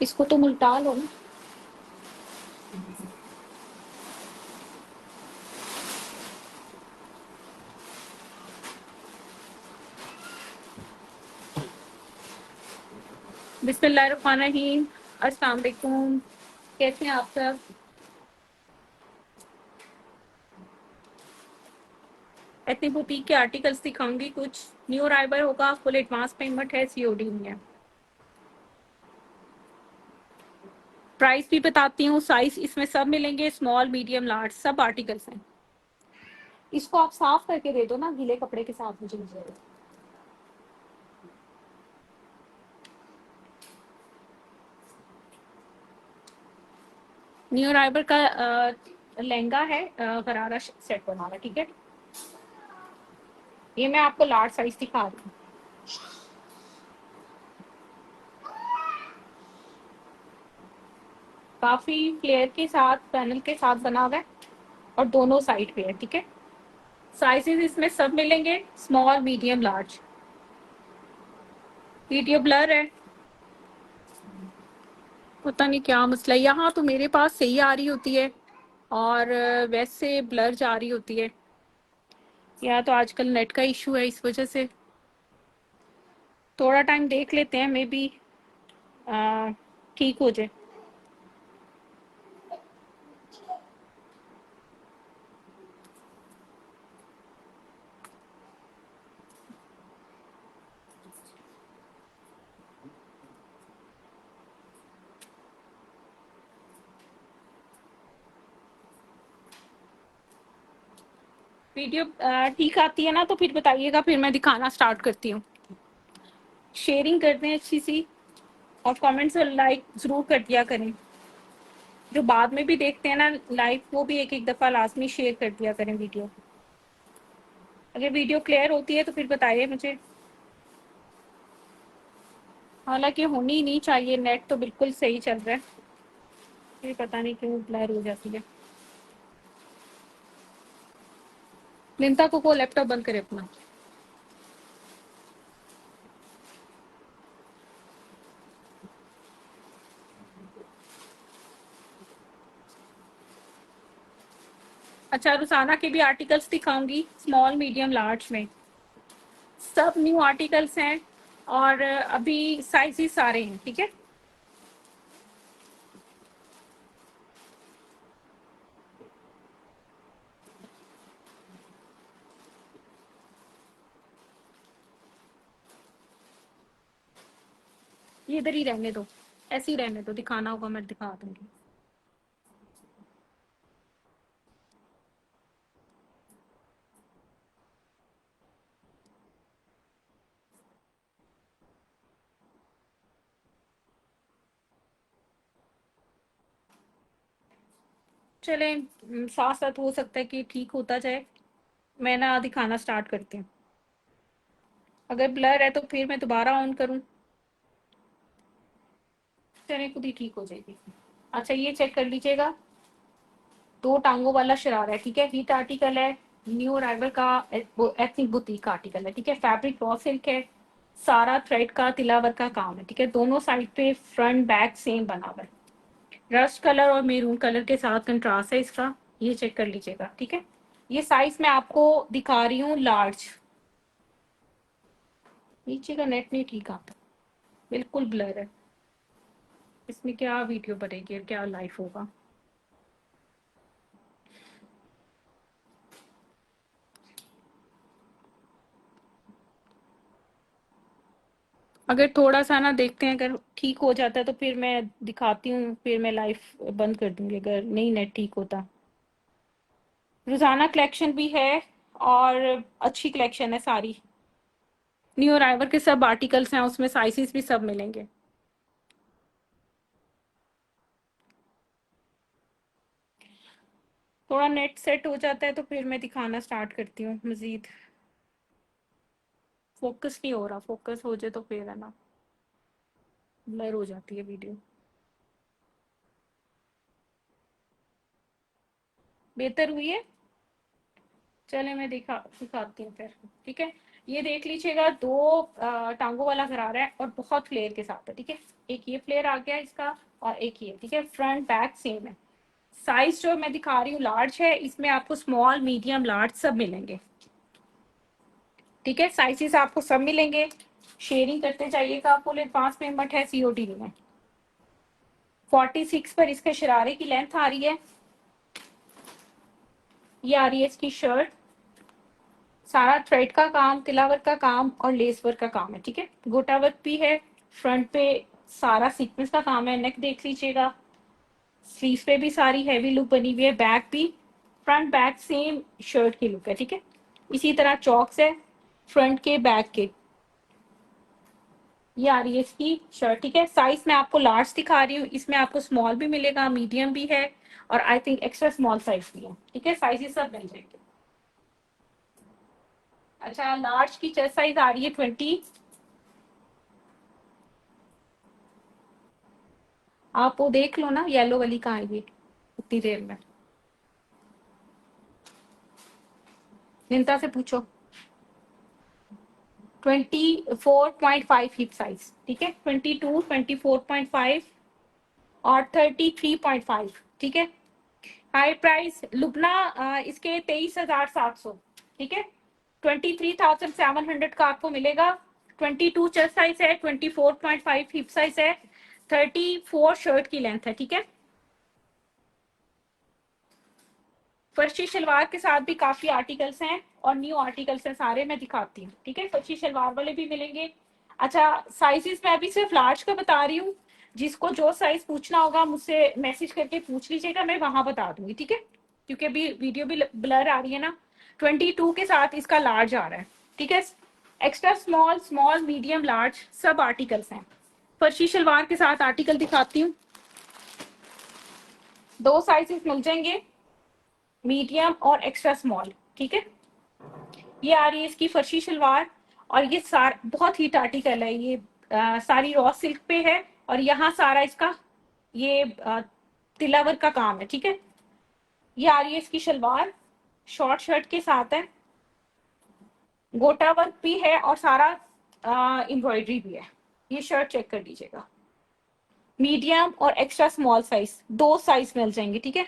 इसको तो उल्टा लो ना। बिस्मिल्लाहिर्रहमानिर्रहीम। अस्सलाम वालेकुम। कैसे हैं आप सब? एथनिक बुटीक के आर्टिकल्स दिखाऊंगी, कुछ न्यू अराइवल होगा, फुल एडवांस पेमेंट है, सीओडी नहीं है। प्राइस भी बताती हूँ, साइज इसमें सब मिलेंगे, स्मॉल मीडियम लार्ज सब आर्टिकल्स हैं। इसको आप साफ करके दे दो ना गीले कपड़े के साथ मुझे। न्यू अराइवल का लहंगा है, गरारा सेट बनाना, ठीक है। ये मैं आपको लार्ज साइज दिखा रही हूँ। काफी फ्लेयर के साथ, पैनल के साथ बना हुआ है और दोनों साइड पे है, ठीक है। साइजेस इसमें सब मिलेंगे, small medium large. Video blur है, पता नहीं क्या मसला है। यहाँ तो मेरे पास सही आ रही होती है और वैसे ब्लर जा रही होती है, या तो आजकल नेट का इशू है इस वजह से। थोड़ा टाइम देख लेते हैं, मे बी ठीक हो जाए। वीडियो ठीक आती है ना तो फिर बताइएगा, फिर मैं दिखाना स्टार्ट करती हूँ। शेयरिंग करते हैं अच्छी सी, और कमेंट्स और लाइक जरूर कर दिया करें। जो बाद में भी देखते हैं ना लाइव, वो भी एक एक दफा लाजमी शेयर कर दिया करें वीडियो। अगर वीडियो क्लियर होती है तो फिर बताइए मुझे। हालांकि होनी नहीं चाहिए, नेट तो बिल्कुल सही चल रहा है, फिर पता नहीं क्यों ब्लर हो जाती है। निंता को लैपटॉप बंद करे अपना। अच्छा, रुसाना के भी आर्टिकल्स दिखाऊंगी, स्मॉल मीडियम लार्ज में सब न्यू आर्टिकल्स हैं, और अभी साइजेस सारे हैं, ठीक है। ये इधर ही रहने दो, ऐसे ही रहने दो, दिखाना होगा मैं दिखा दूंगी। चले, साथ साथ हो सकता है कि ठीक होता जाए। मैं ना दिखाना स्टार्ट करती हूँ। अगर ब्लर है तो फिर मैं दोबारा ऑन करूँ। चले, खुद ही ठीक हो जाएगी। अच्छा, ये चेक कर लीजिएगा, दो टांगों वाला शरारा है, ठीक है। हीट आर्टिकल है, न्यू अराइवल का एथनिक बुटीक का आर्टिकल है, ठीक है। फैब्रिक रॉ सिल्क है, सारा थ्रेड का तिलावर का काम है, ठीक है। दोनों साइड पे फ्रंट बैक सेम बना हुआ है। रस्ट कलर और मेरून कलर के साथ कंट्रास्ट है इसका, ये चेक कर लीजिएगा, ठीक है। ये साइज मैं आपको दिखा रही हूँ लार्ज। नीचे का नेट नहीं ठीक आता, बिल्कुल ब्लर है। इसमें क्या वीडियो बनेगी और क्या लाइव होगा। अगर थोड़ा सा ना देखते हैं, अगर ठीक हो जाता है तो फिर मैं दिखाती हूँ, फिर मैं लाइव बंद कर दूंगी अगर नहीं नेट ठीक होता। रोजाना कलेक्शन भी है और अच्छी कलेक्शन है सारी। न्यू अराइवल के सब आर्टिकल्स हैं, उसमें साइजेस भी सब मिलेंगे। थोड़ा नेट सेट हो जाता है तो फिर मैं दिखाना स्टार्ट करती हूँ मजीद। फोकस नहीं हो रहा, फोकस हो जाए तो फिर है ना ब्लर हो जाती है वीडियो। बेहतर हुई है। चले मैं दिखाती हूँ फिर। ठीक है, ये देख लीजिएगा, दो टांगों वाला गरारा है और बहुत फ्लेयर के साथ है। ठीक है, एक ये फ्लेयर आ गया इसका और एक ये। ठीक है, फ्रंट बैक सेम है। साइज जो मैं दिखा रही हूँ लार्ज है, इसमें आपको स्मॉल मीडियम लार्ज सब मिलेंगे। ठीक है, साइजेस आपको सब मिलेंगे। शेयरिंग करते जाइएगा, फुल एडवांस पेमेंट है, सीओडी नहीं है। 46 पर इसके शरारे की लेंथ आ रही है। ये आ रही है इसकी शर्ट, सारा थ्रेड का काम, तिला वर्क का काम और लेस वर्क का काम है। ठीक है, गोटा वर्क भी है। फ्रंट पे सारा सीक्वेंस का काम है। नेक देख लीजिएगा, स्लीव पे भी सारी हैवी लुक बनी हुई है। बैक भी फ्रंट बैक सेम शर्ट की लुक है। ठीक है, इसी तरह चॉक्स है फ्रंट के बैक के। ये आ रही है इसकी शर्ट। ठीक है, साइज मैं आपको लार्ज दिखा रही हूँ, इसमें आपको स्मॉल भी मिलेगा, मीडियम भी है और I think extra small size भी है। ठीक है, साइजेस सब मिल जाएंगे। अच्छा, लार्ज की चेस्ट साइज आ रही है 20। आप वो देख लो ना, येलो वाली कहाँ है ये, उतनी देर में निंता से पूछो। 24.5 हिप साइज। ठीक है, 22, 24.5 और 33.5। ठीक है, हाई प्राइस लुबना इसके 23,700। ठीक है, 23,700 का आपको मिलेगा। 22 चेस्ट साइज है, 24.5 हिप साइज है, 34 शर्ट की लेंथ है। ठीक है, फर्शी शलवार के साथ भी काफी आर्टिकल्स हैं और न्यू आर्टिकल्स हैं, सारे मैं दिखाती हूँ। ठीक है, फर्शी शलवार वाले भी मिलेंगे। अच्छा, साइजेस मैं अभी सिर्फ लार्ज का बता रही हूँ, जिसको जो साइज पूछना होगा मुझसे मैसेज करके पूछ लीजिएगा, मैं वहां बता दूंगी। ठीक है, क्योंकि अभी वीडियो भी ब्लर आ रही है ना। 22 के साथ इसका लार्ज आ रहा है। ठीक है, extra small, small, medium, large सब आर्टिकल्स हैं। फर्शी शलवार के साथ आर्टिकल दिखाती हूँ, दो साइजेस मिल जाएंगे, मीडियम और एक्स्ट्रा स्मॉल। ठीक है, ये आ रही है इसकी फर्शी शलवार और ये बहुत हीट आर्टिकल है ये। सारी रॉ सिल्क पे है और यहाँ सारा इसका ये तिलावर का काम है। ठीक है, ये आ रही है इसकी शलवार, शॉर्ट शर्ट के साथ है, गोटा वर्क भी है और सारा एम्ब्रॉयडरी भी है। ये शर्ट चेक कर लीजिएगा, मीडियम और एक्स्ट्रा स्मॉल साइज, दो साइज मिल जाएंगे। ठीक है,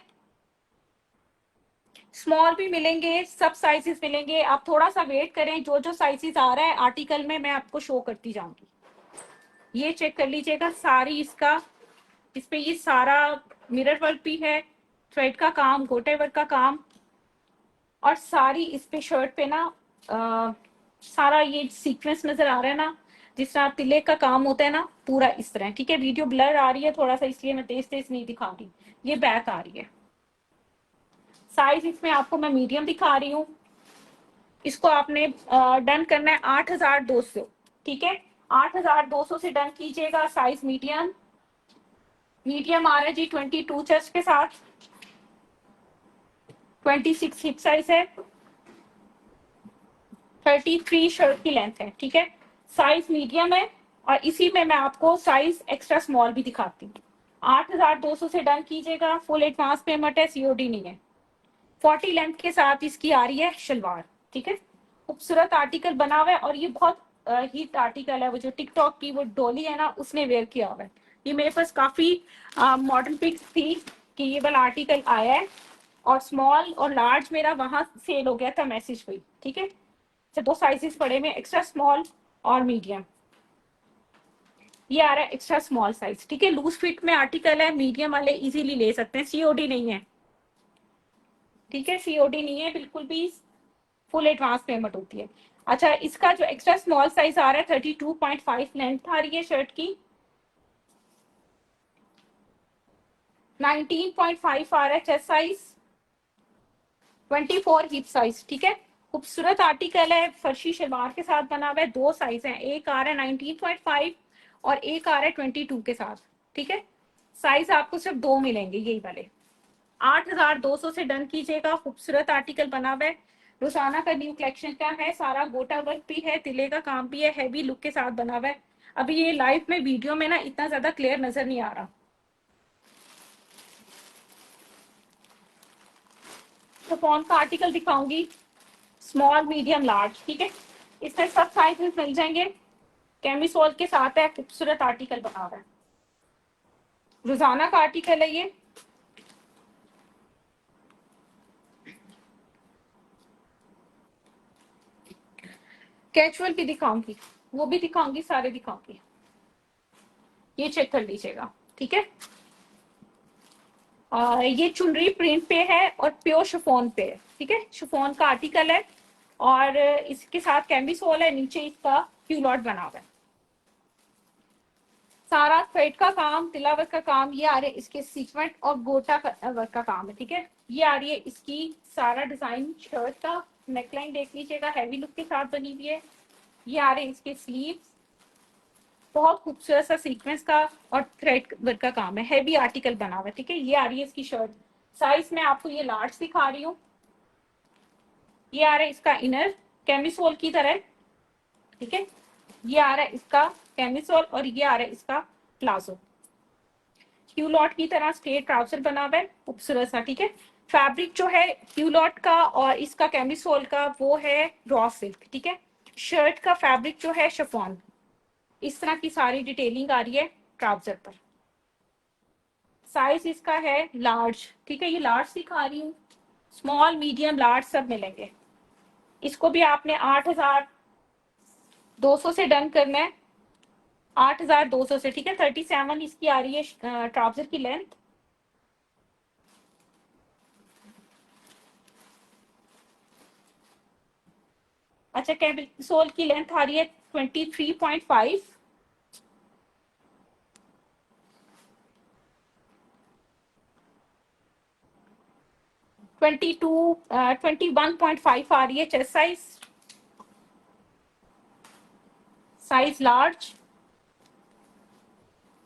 स्मॉल भी मिलेंगे, सब साइजेस मिलेंगे। आप थोड़ा सा वेट करें, जो जो साइजेस आ रहा है आर्टिकल में मैं आपको शो करती जाऊंगी। ये चेक कर लीजिएगा, सारी इसका इस पे ये सारा मिरर वर्क भी है, थ्रेड का काम, गोटे वर्क का काम और सारी इस पे शर्ट पे ना सारा ये सीक्वेंस नजर आ रहा है ना, जिस तरह तिले का काम होता है ना, पूरा इस तरह। ठीक है, वीडियो ब्लर आ रही है थोड़ा सा, इसलिए मैं तेज तेज नहीं दिखा रही। ये बैक आ रही है। साइज इसमें आपको मैं मीडियम दिखा रही हूँ। इसको आपने डन करना है 8,200। ठीक है, 8,200 से डन कीजिएगा। साइज मीडियम, मीडियम आ रहा है जी 22 चेस्ट के साथ, 26 हिप साइज है, 33 शर्ट की लेंथ है। ठीक है, साइज मीडियम है और इसी में मैं आपको साइज एक्स्ट्रा स्मॉल भी दिखाती हूँ। 8,200 से डन कीजिएगा, फुल एडवांस पेमेंट है, सीओडी नहीं है। 40 लेंथ के साथ इसकी आ रही है शलवार। ठीक है, खूबसूरत आर्टिकल बना हुआ है और ये बहुत हिट आर्टिकल है। वो जो टिकटॉक की वो डोली है ना, उसने वेयर किया हुआ है। ये मेरे पास काफी मॉडर्न पिक्स थी कि ये वाला आर्टिकल आया है और स्मॉल और लार्ज मेरा वहां सेल हो गया था, मैसेज हुई। ठीक है, तो दो साइजेस पड़े में, एक्स्ट्रा स्मॉल और मीडियम। ये आ रहा है एक्स्ट्रा स्मॉल साइज। ठीक है, लूज फिट में आर्टिकल है, मीडियम वाले इजीली ले सकते हैं, सीओडी नहीं है। ठीक है, सीओडी नहीं है बिल्कुल भी, फुल एडवांस पेमेंट होती है। अच्छा, इसका जो एक्स्ट्रा स्मॉल साइज आ रहा है 32.5 लेंथ आ रही है शर्ट की, 19.5 आ रहा है चेस्ट साइज, 24 हिप साइज। ठीक है, खूबसूरत आर्टिकल है, फर्शी शलवार के साथ बना हुआ है। दो साइज हैं, एक आ रहा है 19.5 और एक आ रहा है 22 के साथ। ठीक है, साइज आपको सिर्फ दो मिलेंगे यही वाले। 8,200 से डन कीजिएगा। खूबसूरत आर्टिकल बना हुआ है, रोजाना का न्यू कलेक्शन का है, सारा गोटा वर्क भी है, तिले का काम भी है, हैवी लुक के साथ बना हुआ है। अभी ये लाइव में वीडियो में ना इतना ज्यादा क्लियर नजर नहीं आ रहा। तो कौन का आर्टिकल दिखाऊंगी, स्मॉल मीडियम लार्ज। ठीक है, इसमें सब साइजेस मिल जाएंगे, कैमिसोल के साथ है, खूबसूरत आर्टिकल बना हुआ है, रोजाना का आर्टिकल है ये। कैजुअल भी दिखाऊंगी, वो भी दिखाऊंगी, सारे दिखाऊंगी। ये चेक कर लीजिएगा। ठीक है, ये चुनरी प्रिंट पे है और प्योर शिफॉन पे है। ठीक है, शिफॉन का आर्टिकल है और इसके साथ कैमिसोल है, नीचे इसका क्यूलॉट बना हुआ है, सारा थ्रेड का काम, तिला वर्क का काम। ये आ रहे इसके सीक्वेंट और गोटा वर्क का काम है। ठीक है, ये आ रही है इसकी सारा डिजाइन शर्ट का। नेकलाइन देख लीजिएगा, हैवी लुक के साथ बनी हुई है। ये आ रहे इसके स्लीव्स, बहुत खूबसूरत सा सीक्वेंस का और थ्रेड वर्क का काम है, हैवी आर्टिकल बना हुआ है। ठीक है, ये आ रही है इसकी शर्ट, साइज में आपको ये लार्ज दिखा रही हूँ। ये आ रहा है इसका इनर कैमिसोल की तरह। ठीक है, ये आ रहा है इसका कैमिसोल और ये आ रहा है इसका प्लाजो, क्यूलॉट की तरह स्ट्रेट ट्राउजर बना हुआ है, खूबसूरत सा। ठीक है, फैब्रिक जो है क्यूलॉट का और इसका कैमिसोल का वो है रॉ सिल्क। ठीक है, शर्ट का फैब्रिक जो है शिफॉन। इस तरह की सारी डिटेलिंग आ रही है ट्राउजर पर। साइज इसका है लार्ज। ठीक है, ये लार्ज दिखा रही हूँ, स्मॉल मीडियम लार्ज सब मिलेंगे। इसको भी आपने 8,200 से डन करना है, 8,200 से। ठीक है, 37 इसकी आ रही है ट्राउजर की लेंथ। अच्छा, कैमिसोल की लेंथ आ रही है 23.5। ट्वेंटी टू 21.5 आ रही है चेस्ट साइज, साइज लार्ज।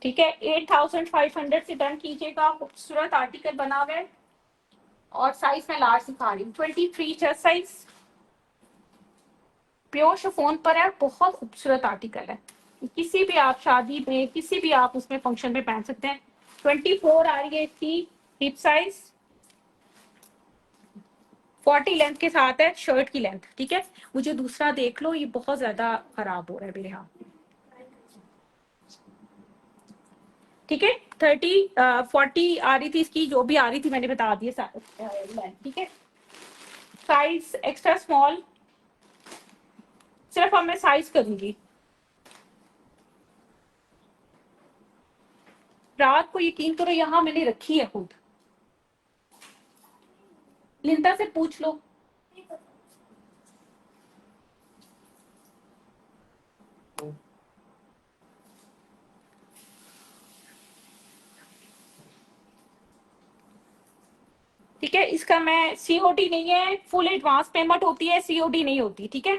ठीक है, 8,500 से डन कीजिएगा। खूबसूरत आर्टिकल बना हुआ है और साइज में लार्ज दिखा रही हूँ, 23 चेस्ट साइज, प्योर शिफॉन पर है, बहुत खूबसूरत आर्टिकल है। किसी भी आप शादी में, किसी भी आप उसमें फंक्शन में पहन सकते हैं। 24 आ रही है इसकी हिप साइज, 40 लेंथ के साथ है शर्ट की लेंथ। ठीक है, मुझे दूसरा देख लो, ये बहुत ज्यादा खराब हो रहा है मेरे हाथ। ठीक है, 40 आ रही थी इसकी, जो भी आ रही थी मैंने बता दी लेंथ। ठीक है, साइज एक्स्ट्रा स्मॉल, सिर्फ अब मैं साइज करूंगी। रात को यकीन करो यहाँ मैंने रखी है खुद, लिंदा से पूछ लो। ठीक है, इसका मैं सीओडी नहीं है, फुल एडवांस पेमेंट होती है, सीओडी नहीं होती। ठीक है,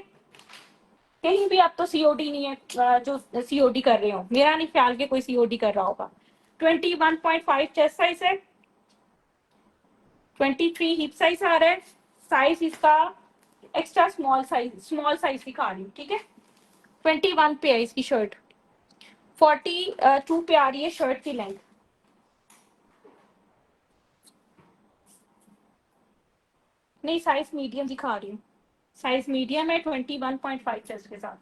कहीं भी आप तो सीओडी नहीं है, जो सीओडी कर रहे हो, मेरा नहीं ख्याल के कोई सीओडी कर रहा होगा। 21.5 चेस्ट साइज है, 23 हिप साइज आ रहा है, साइज इसका एक्स्ट्रा स्मॉल साइज दिखा रही हूँ। ठीक है, 21 पे है इसकी शर्ट, 42 पे आ रही है शर्ट की लेंथ। नहीं, साइज मीडियम दिखा रही हूँ, साइज मीडियम है 21.5 चेस्ट के साथ।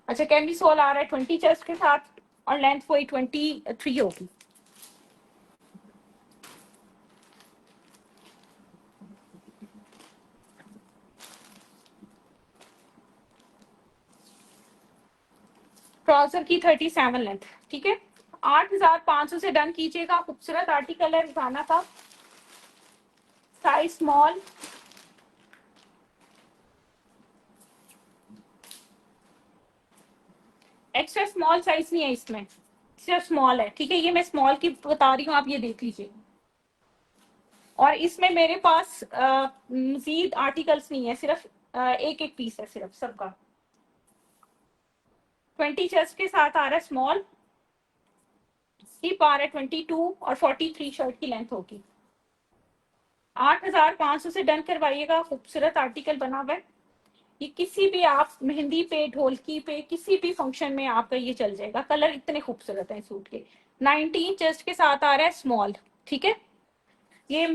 अच्छा, कैमिसोल आ रहा है 20 चेस्ट के साथ और लेंथ वही 23 होगी। ट्राउजर की 37 लेंथ। ठीक है, 8,500 से डन कीजिएगा। खूबसूरत आर्टिकल है रोजाना का, size small, extra small size नहीं है इसमें, सिर्फ स्मॉल है, ठीक है। ये मैं स्मॉल की बता रही हूँ, आप ये देख लीजिए। और इसमें मेरे पास मजीद आर्टिकल्स नहीं है, सिर्फ एक एक पीस है सिर्फ सबका। 20 चेस्ट के साथ आ रहा है स्मॉल, हिप आ रहा है 22 और 43 शर्ट की लेंथ होगी। 8,500 से डन करवाइएगा। खूबसूरत आर्टिकल बना हुआ है ये, किसी भी आप मेहंदी पे, ढोलकी पे, किसी भी फंक्शन में आपका ये चल जाएगा। कलर इतने खूबसूरत हैं सूट के। 19 चेस्ट के साथ आ रहा है स्मॉल, ठीक है। ये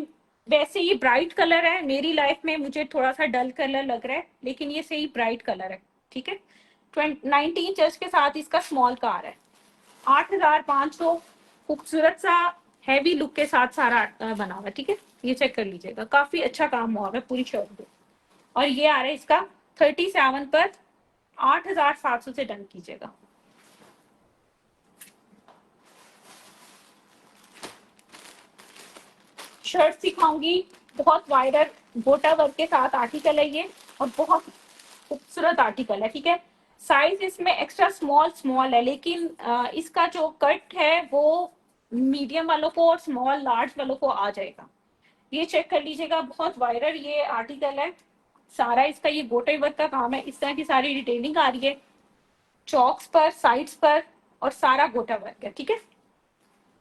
वैसे ये ब्राइट कलर है, मेरी लाइफ में मुझे थोड़ा सा डल कलर लग रहा है, लेकिन ये सही ब्राइट कलर है, ठीक है। 19 चेस्ट के साथ इसका स्मॉल का आ रहा है। 8,500, खूबसूरत सा हैवी लुक के साथ सारा बना हुआ है, ठीक है। ये चेक कर लीजिएगा, काफी अच्छा काम हुआ है पूरी शर्ट पे। और ये आ रहा है इसका 37 पर 8,700 से डन कीजिएगा। शर्ट सिखाऊंगी, बहुत वाइडर गोटा वर्क के साथ आर्टिकल है ये, और बहुत खूबसूरत आर्टिकल है, ठीक है। साइज इसमें एक्स्ट्रा स्मॉल स्मॉल है, लेकिन इसका जो कट है वो मीडियम वालों को और स्मॉल लार्ज वालों को आ जाएगा। ये चेक कर लीजिएगा, बहुत वायरल ये आर्टिकल है। सारा इसका ये गोटे वर्क का काम है, इस तरह की सारी डिटेलिंग आ रही है चौक्स पर, साइड्स पर, और सारा गोटा वर्क है, ठीक है।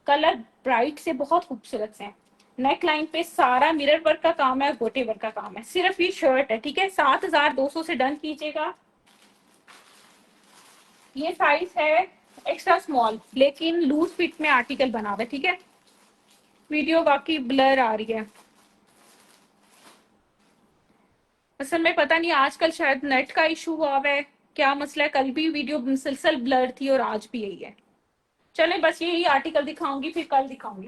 कलर ब्राइट से बहुत खूबसूरत से हैं। नेक लाइन पे सारा मिरर वर्क का काम है, गोटे वर्क का काम है। सिर्फ ये शर्ट है, ठीक है। 7,200 से डन कीजिएगा। ये साइज है एक्स्ट्रा स्मॉल, लेकिन लूज फिट में आर्टिकल बना हुआ है, ठीक है। वीडियो बाकी ब्लर आ रही है, असल में पता नहीं आजकल शायद नेट का इशू हुआ है, क्या मसला है। कल भी वीडियो मुसलसल ब्लर थी और आज भी यही है। चले बस यही आर्टिकल दिखाऊंगी, फिर कल दिखाऊंगी,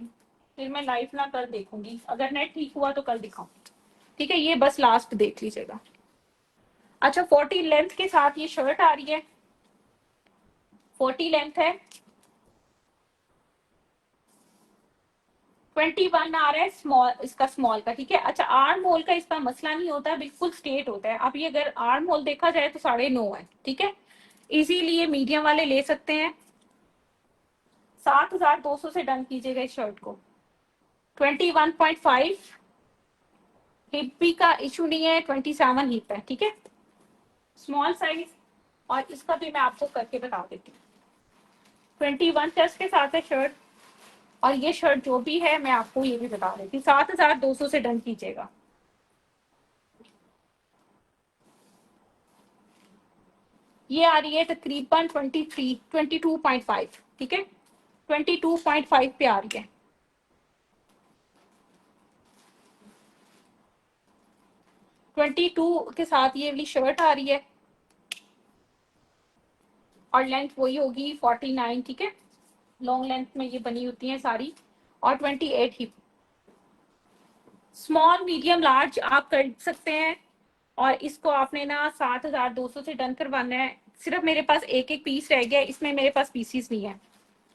फिर मैं लाइव ना कल देखूंगी, अगर नेट ठीक हुआ तो कल दिखाऊंगी, ठीक है। ये बस लास्ट देख लीजिएगा। अच्छा, 40 लेंथ के साथ ये शर्ट आ रही है, 40 लेंथ है, 21 आ रहा है स्मॉल, इसका स्मॉल का, ठीक है। अच्छा, आर्म होल का इसका मसला नहीं होता, बिल्कुल स्ट्रेट होता है। अब ये अगर आर्म होल देखा जाए तो 9.5 है, ठीक है। इजीली ये मीडियम वाले ले सकते हैं। 7,200 से डन कीजिएगा इस शर्ट को। 21.5 हिप भी का इशू नहीं है, 27 हिप है, ठीक है। स्मॉल साइज, और इसका भी मैं आपको करके बता देती हूँ। 21 चेस्ट के साथ है शर्ट, और ये शर्ट जो भी है मैं आपको ये भी बता देती हूँ। 7,200 से डन कीजिएगा। ये आ रही है तकरीबन 22.5, ठीक है। 22.5 पे आ रही है। 22 के साथ ये वाली शर्ट आ रही है, और लेंथ वही होगी 49, ठीक है। लॉन्ग लेंथ में ये बनी होती है सारी, और 28 ही। स्मॉल मीडियम लार्ज आप कर सकते हैं, और इसको आपने ना 7,200 से डन करवाना है। सिर्फ मेरे पास एक एक पीस रह गया, इसमें मेरे पास पीसीस नहीं है,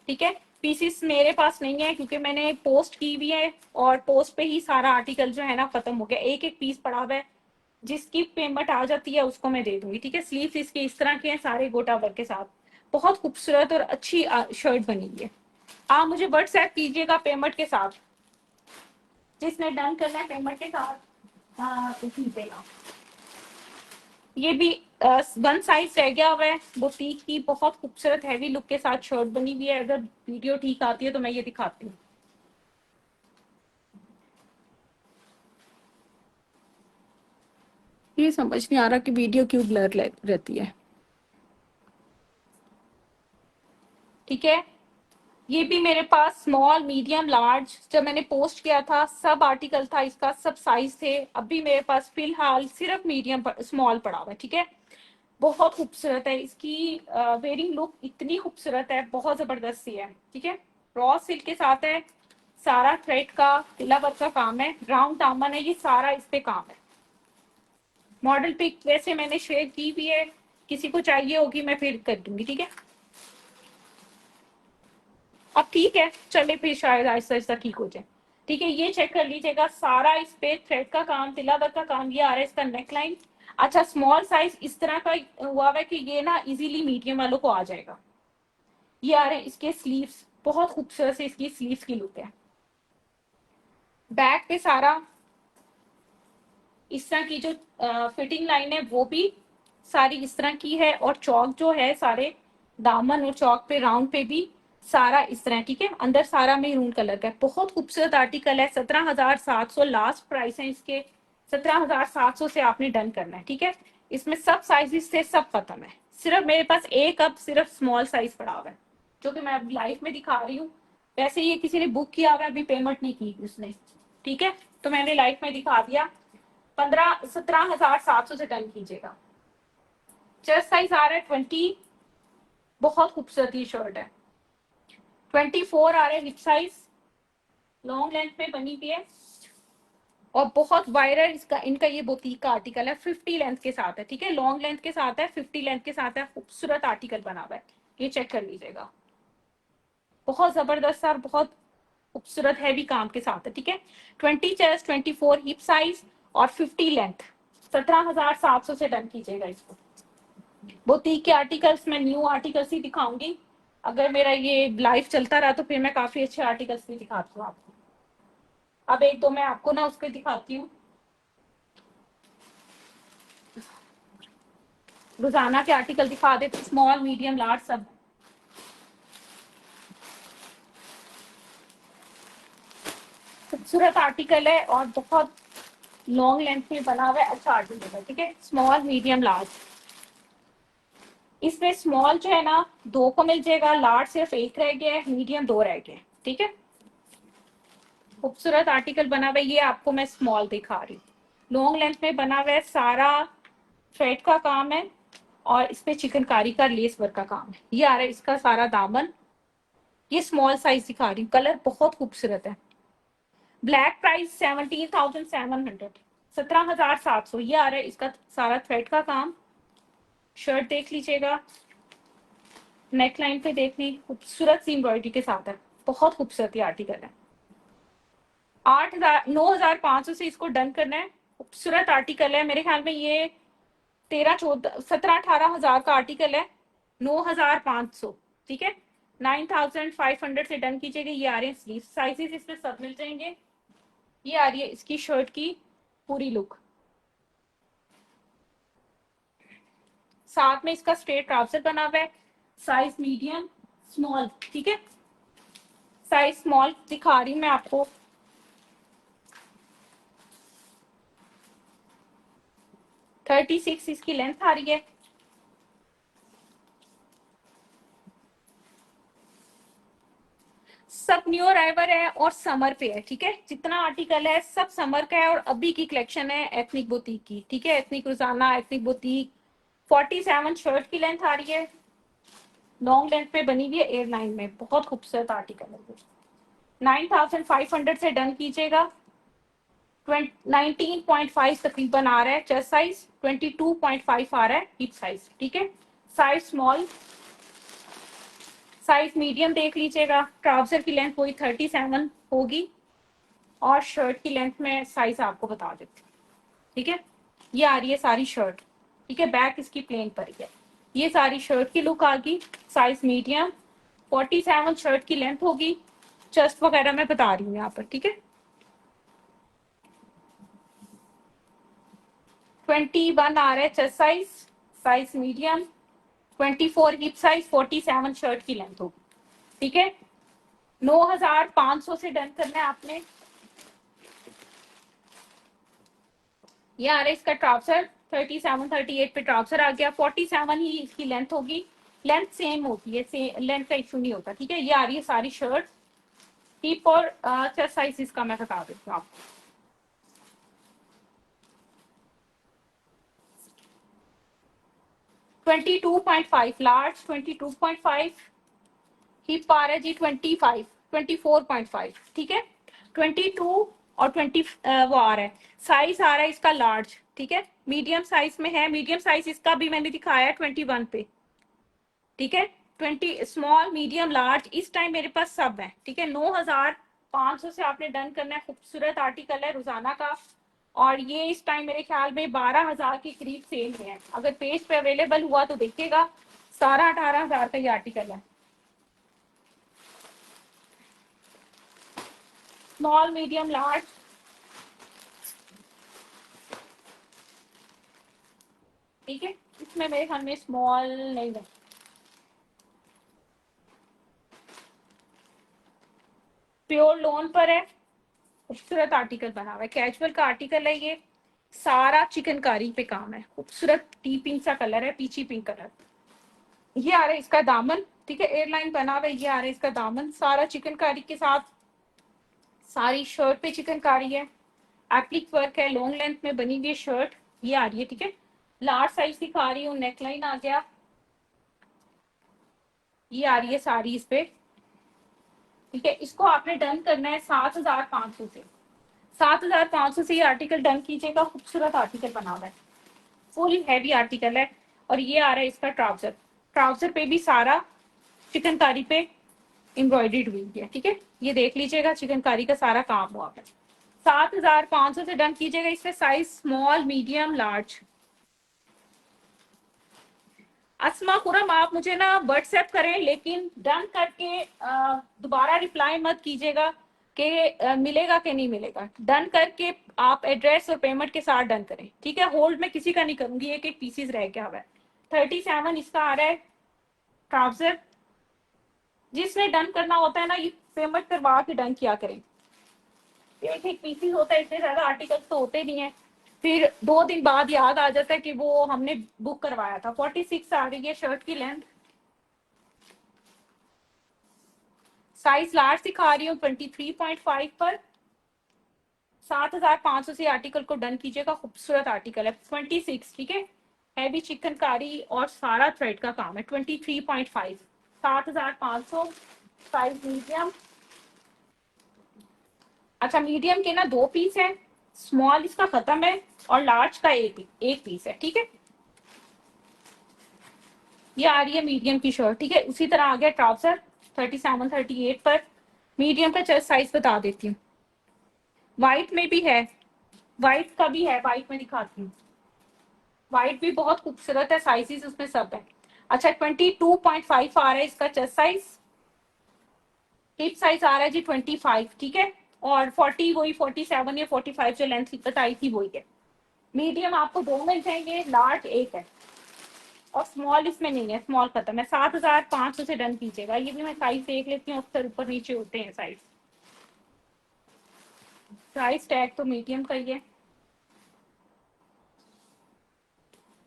ठीक है। पीसीस मेरे पास नहीं है क्योंकि मैंने पोस्ट की हुई है, और पोस्ट पे ही सारा आर्टिकल जो है ना खत्म हो गया। एक एक पीस पड़ा हुआ है, जिसकी पेमेंट आ जाती है उसको मैं दे दूंगी, ठीक है। स्लीव्स इसके इस तरह के हैं, सारे गोटा वर्क के साथ, बहुत खूबसूरत और अच्छी शर्ट बनी हुई है। आप मुझे व्हाट्सएप कीजिएगा पेमेंट के साथ, जिसने डन करना है पेमेंट के साथ तो कीजिएगा। ये भी वन साइज रह गया हुआ है, बुटीक की बहुत खूबसूरत हैवी लुक के साथ शर्ट बनी हुई है। अगर वीडियो ठीक आती है तो मैं ये दिखाती हूँ। ये समझ नहीं आ रहा कि वीडियो क्यों ब्लर रहती है, ठीक है। ये भी मेरे पास स्मॉल मीडियम लार्ज, जब मैंने पोस्ट किया था सब आर्टिकल था इसका, सब साइज थे। अभी मेरे पास फिलहाल सिर्फ मीडियम स्मॉल पड़ा हुआ है, ठीक है। बहुत खूबसूरत है, इसकी वेयरिंग लुक इतनी खूबसूरत है, बहुत जबरदस्त सी है, ठीक है। रॉ सिल्क के साथ है, सारा थ्रेड का तिला वर्क का काम है, राउंड दामन है, ये सारा इस पे काम है। मॉडल पिक वैसे मैंने शेयर की भी है, किसी को चाहिए होगी मैं फिर कर दूंगी, ठीक है। अब ठीक है, चले फिर शायद आहिस्ता आहिस्ता ठीक हो जाए, ठीक है। ये चेक कर लीजिएगा, सारा इस पे थ्रेड का काम, तिला वर्क का काम, ये आ रहा है इसका नेक लाइन। अच्छा, स्मॉल साइज इस तरह का हुआ है कि ये ना इजीली मीडियम वालों को आ जाएगा, ये आ रहे हैं इसके स्लीव्स, बहुत खूबसूरत से इसकी स्लीव्स की लुक है। बैक पे सारा इस तरह की जो फिटिंग लाइन है वो भी सारी इस तरह की है, और चौक जो है सारे दामन और चौक पे राउंड पे भी सारा इस तरह, ठीक है। अंदर सारा मेरून कलर का है, बहुत खूबसूरत आर्टिकल है। 17,700 लास्ट प्राइस है इसके। 17,700 से आपने डन करना है, ठीक है। इसमें सब साइजेस थे, सब खत्म है। सिर्फ मेरे पास एक अब सिर्फ स्मॉल साइज पड़ा हुआ है, जो कि मैं अब लाइव में दिखा रही हूँ। वैसे ये किसी ने बुक किया हुआ है, अभी पेमेंट नहीं की उसने, ठीक है, तो मैंने लाइव में दिखा दिया। 17,700 से डन कीजिएगा। चेस्ट साइज आ रहा है 20, बहुत खूबसूरत ये शर्ट है। 24 आ रहा है हिप साइज, लॉन्ग लेंथ में बनी हुई है, और बहुत वायरल इसका इनका ये बुटीक का आर्टिकल है। 50 लेंथ के साथ है, ठीक है, लॉन्ग लेंथ के साथ है, 50 लेंथ के साथ है। खूबसूरत आर्टिकल बना हुआ है, ये चेक कर लीजिएगा। बहुत जबरदस्त और बहुत खूबसूरत है भी काम के साथ है, ठीक है। 20 चेस्ट, 24 हिप साइज और 50 लेंथ। 17,700 से डन कीजिएगा इसको। बुटीक के आर्टिकल्स मैं न्यू आर्टिकल्स ही दिखाऊंगी। अगर मेरा ये लाइव चलता रहा तो फिर मैं काफी अच्छे आर्टिकल्स भी दिखाती हूँ आपको। अब एक दो मैं आपको ना उसके दिखाती हूँ। रोजाना के आर्टिकल दिखा देते, स्मॉल मीडियम लार्ज सब। खूबसूरत आर्टिकल है और बहुत लॉन्ग लेंथ में बना हुआ है, अच्छा आर्टिकल है, ठीक है। स्मॉल मीडियम लार्ज, इसमें स्मॉल जो है ना 2 को मिल जाएगा, लार्ज सिर्फ 1 रह गया है, मीडियम 2 रह गए, ठीक है। खूबसूरत आर्टिकल बना हुआ है, ये आपको मैं स्मॉल दिखा रही हूँ। लॉन्ग लेंथ में बना हुआ है, सारा थ्रेड का काम है, और इस पे चिकनकारी का लेस वर्क का काम है। ये आ रहा है इसका सारा दामन। ये स्मॉल साइज दिखा रही हूँ, कलर बहुत खूबसूरत है। ब्लैक प्राइस 17,700, 17,700 ये आ रहा है इसका सारा थ्रेड का काम। शर्ट देख लीजिएगा, नेक लाइन पे देखनी, खूबसूरत सी एम्ब्रॉयडरी के साथ है, बहुत खूबसूरत ये आर्टिकल है। 8,000 9,500 से इसको डन करना है। खूबसूरत आर्टिकल है, मेरे ख्याल में ये 13, 14, 17, 18 हजार का आर्टिकल है। 9,500, ठीक है। 9,500 से डन कीजिएगा। ये आ रहे हैं स्लीव साइजेस, इसमें सब मिल जाएंगे। ये आ रही है इसकी शर्ट की पूरी लुक, साथ में इसका स्ट्रेट ट्राउजर बना हुआ है। साइज मीडियम स्मॉल, ठीक है। साइज स्मॉल दिखा रही हूँ मैं आपको। 36 इसकी लेंथ आ रही है। सब न्यू अराइवर है और समर पे है, ठीक है। जितना आर्टिकल है सब समर का है और अभी की कलेक्शन है एथनिक बुटीक की, ठीक है। एथनिक रोजाना, एथनिक बुटीक। 47 शर्ट की लेंथ आ रही है, लॉन्ग लेंथ पे बनी हुई है, एयर लाइन में, बहुत खूबसूरत आर्टिकल है। 9,500 से डन कीजिएगा। 19.5 तकरीबन आ रहा है चेस्ट साइज, 22.5 आ रहा है हिप साइज, ठीक है। साइज स्मॉल, साइज मीडियम देख लीजिएगा। ट्राउजर की लेंथ वही 37 होगी, और शर्ट की लेंथ में साइज आपको बता देती हूँ, ठीक है। ये आ रही है सारी शर्ट, ठीक है। बैक इसकी प्लेन पर ही है। ये सारी शर्ट की लुक आ गई। साइज मीडियम, 47 शर्ट की लेंथ होगी। चेस्ट वगैरह मैं बता रही हूँ यहाँ पर, ठीक है। 21 आ रहा है chest size, size medium. 24 hip size, 47 shirt की लेंथ होगी, ठीक है। 9,500 से डन करना है आपने। ये आ रहा है इसका ट्राउजर, 37 38 पे ट्राउजर आ गया। 47 ही इसकी लेंथ होगी, लेंथ सेम होती है, लेंथ का इशू नहीं होता, ठीक है। ये आ रही है सारी शर्ट। हिप और चेस्ट साइज इसका मैं बता देती हूँ आपको। 22.5 लार्ज, 22.5 हिप आ रहा है जी, 25 24.5, ठीक है। 22 और 20 वो आ रहा है। साइज आ रहा है इसका लार्ज, ठीक है। मीडियम साइज में है, मीडियम साइज इसका भी मैंने दिखाया है 21 पे, ठीक है। 20 स्मॉल मीडियम लार्ज इस टाइम मेरे पास सब है, ठीक है। 9,500 से आपने डन करना है। खूबसूरत आर्टिकल है रोजाना का, और ये इस टाइम मेरे ख्याल में 12,000 के करीब सेल में है। अगर पेज पे अवेलेबल हुआ तो देखिएगा, 17, 18 हजार का ये आर्टिकल है। स्मॉल मीडियम लार्ज, ठीक है। इसमें मेरे ख्याल में स्मॉल नहीं है। प्योर लोन पर है, खूबसूरत आर्टिकल बना हुआ है, कैजुअल का आर्टिकल है ये, सारा चिकनकारी पे काम है, खूबसूरत टी पिंक सा कलर है, पीची पिंक कलर। ये आ रहा है इसका दामन, ठीक है, एयरलाइन बना हुआ है। ये आ रहा है इसका दामन, सारा चिकनकारी के साथ, सारी शर्ट पे चिकनकारी है, एप्लिक वर्क है, लॉन्ग लेंथ में बनी हुई शर्ट ये आ रही है, ठीक है। लार्ज साइज दिखा रही हूँ, नेकलाइन आ गया, ये आ रही है साड़ी इस पे, ठीक है। इसको आपने डन करना है 7,500 से, 7,500 से ये आर्टिकल डन कीजिएगा, खूबसूरत आर्टिकल बना हुआ है, फुल हैवी आर्टिकल है। और ये आ रहा है इसका ट्राउजर, ट्राउजर पे भी सारा चिकनकारी पे एम्ब्रॉयडर्ड हुई है, ठीक है। ये देख लीजिएगा, चिकनकारी का सारा काम हुआ है। 7,500 से डन कीजिएगा। इसमें साइज स्मॉल मीडियम लार्ज। अस्मा खुरम, आप मुझे ना व्हाट्सएप करें, लेकिन डन करके दोबारा रिप्लाई मत कीजिएगा कि मिलेगा कि नहीं मिलेगा। डन करके आप एड्रेस और पेमेंट के साथ डन करें, ठीक है। होल्ड में किसी का नहीं करूंगी, एक एक पीसीज रह गया हुआ है। 37 इसका आ रहा है ट्राउजर। जिसने डन करना होता है ना, ये पेमेंट करवा के डन किया करें, एक एक पीसीज होता है, इतने ज्यादा आर्टिकल्स तो होते नहीं है, फिर 2 दिन बाद याद आ जाता है कि वो हमने बुक करवाया था। 46 आ रही है शर्ट की लेंथ, साइज लार्ज दिखा रही हूँ 23.5 पर। 7,500 से आर्टिकल को डन कीजिएगा, खूबसूरत आर्टिकल है। 26, ठीक है, हैवी चिकनकारी और सारा थ्रेड का काम है। 23.5, 7,500, साइज मीडियम। अच्छा, मीडियम के ना 2 पीस है, स्मॉल इसका खत्म है और लार्ज का एक पीस है, ठीक है। ये आ रही है मीडियम की शर्ट, ठीक है। उसी तरह आ गया ट्राउजर 37, 38 पर। मीडियम का चेस्ट साइज बता देती हूँ, व्हाइट में भी है, व्हाइट का भी है, व्हाइट में दिखाती हूँ। व्हाइट भी बहुत खूबसूरत है, साइजेस उसमें सब है। अच्छा, 22.5 आ रहा है इसका चेस्ट साइज, हिप साइज आ रहा है जी 25, ठीक है। और 40, वही 47 या 45 जो लेंथ बताई थी वही है। मीडियम आपको 2 मिल जाएंगे, लार्ज एक है, और स्मॉल इसमें नहीं है, स्मॉल खत्म है। 7,500 से डन कीजिएगा। ये भी मैं साइज देख लेती हूँ, अक्सर ऊपर नीचे होते हैं साइज। प्राइस टैग तो मीडियम का ही है,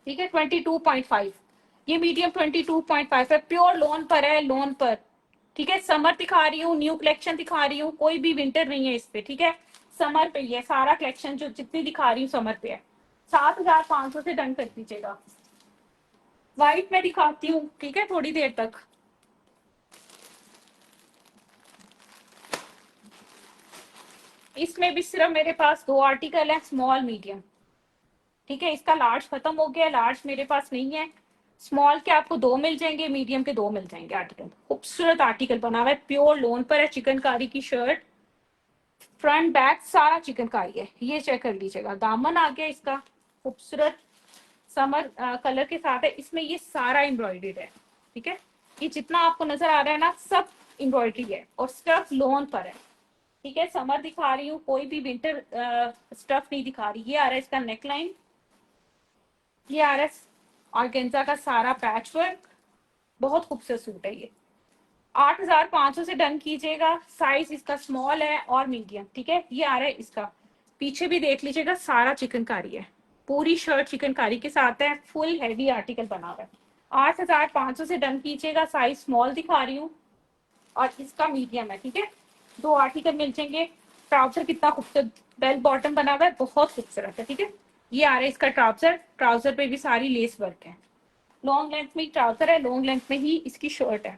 ठीक है। 22.5, ये मीडियम 22.5 है, प्योर लोन पर है, लोन पर, ठीक है। समर दिखा रही हूँ, न्यू कलेक्शन दिखा रही हूँ, कोई भी विंटर नहीं है इस पे, ठीक है। समर पे ही है सारा कलेक्शन, जो जितनी दिखा रही हूँ समर पे है। 7,500 से डन कर दीजिएगा। व्हाइट में दिखाती हूँ, ठीक है, थोड़ी देर तक। इसमें भी सिर्फ मेरे पास 2 आर्टिकल है, स्मॉल मीडियम, ठीक है। इसका लार्ज खत्म हो गया, लार्ज मेरे पास नहीं है। स्मॉल के आपको 2 मिल जाएंगे, मीडियम के 2 मिल जाएंगे आर्टिकल। खूबसूरत आर्टिकल बना हुआ है, प्योर लोन पर है, चिकनकारी की शर्ट, फ्रंट बैक सारा चिकनकारी है। ये चेक कर लीजिएगा, दामन आ गया इसका, खूबसूरत समर कलर के साथ है। इसमें ये सारा एम्ब्रॉयडर्ड है, ठीक है। ये जितना आपको नजर आ रहा है ना, सब एम्ब्रॉयडरी है, और स्टफ लोन पर है, ठीक है। समर दिखा रही हूँ, कोई भी विंटर स्टफ नहीं दिखा रही। ये आ रहा है इसका नेकलाइन, ये आ रहा है ऑर्गेन्जा का सारा पैच वर्क, बहुत खूबसूरत सूट है ये। 8,500 से डन कीजिएगा। साइज इसका स्मॉल है और मीडियम, ठीक है। ये आ रहा है इसका, पीछे भी देख लीजिएगा, सारा चिकनकारी है, पूरी शर्ट चिकनकारी के साथ है, फुल हैवी आर्टिकल बना हुआ है। 8,500 से डन कीजिएगा। साइज स्मॉल दिखा रही हूँ और इसका मीडियम है, ठीक है। 2 आर्टिकल मिल जाएंगे। ट्राउजर कितना खूबसूरत बेल बॉटम बना हुआ है, बहुत खूबसूरत है, ठीक है। ये आ रहा है इसका ट्राउजर, ट्राउजर पे भी सारी लेस वर्क है। लॉन्ग लेंथ में ट्राउजर है, लॉन्ग लेंथ में ही इसकी शर्ट है।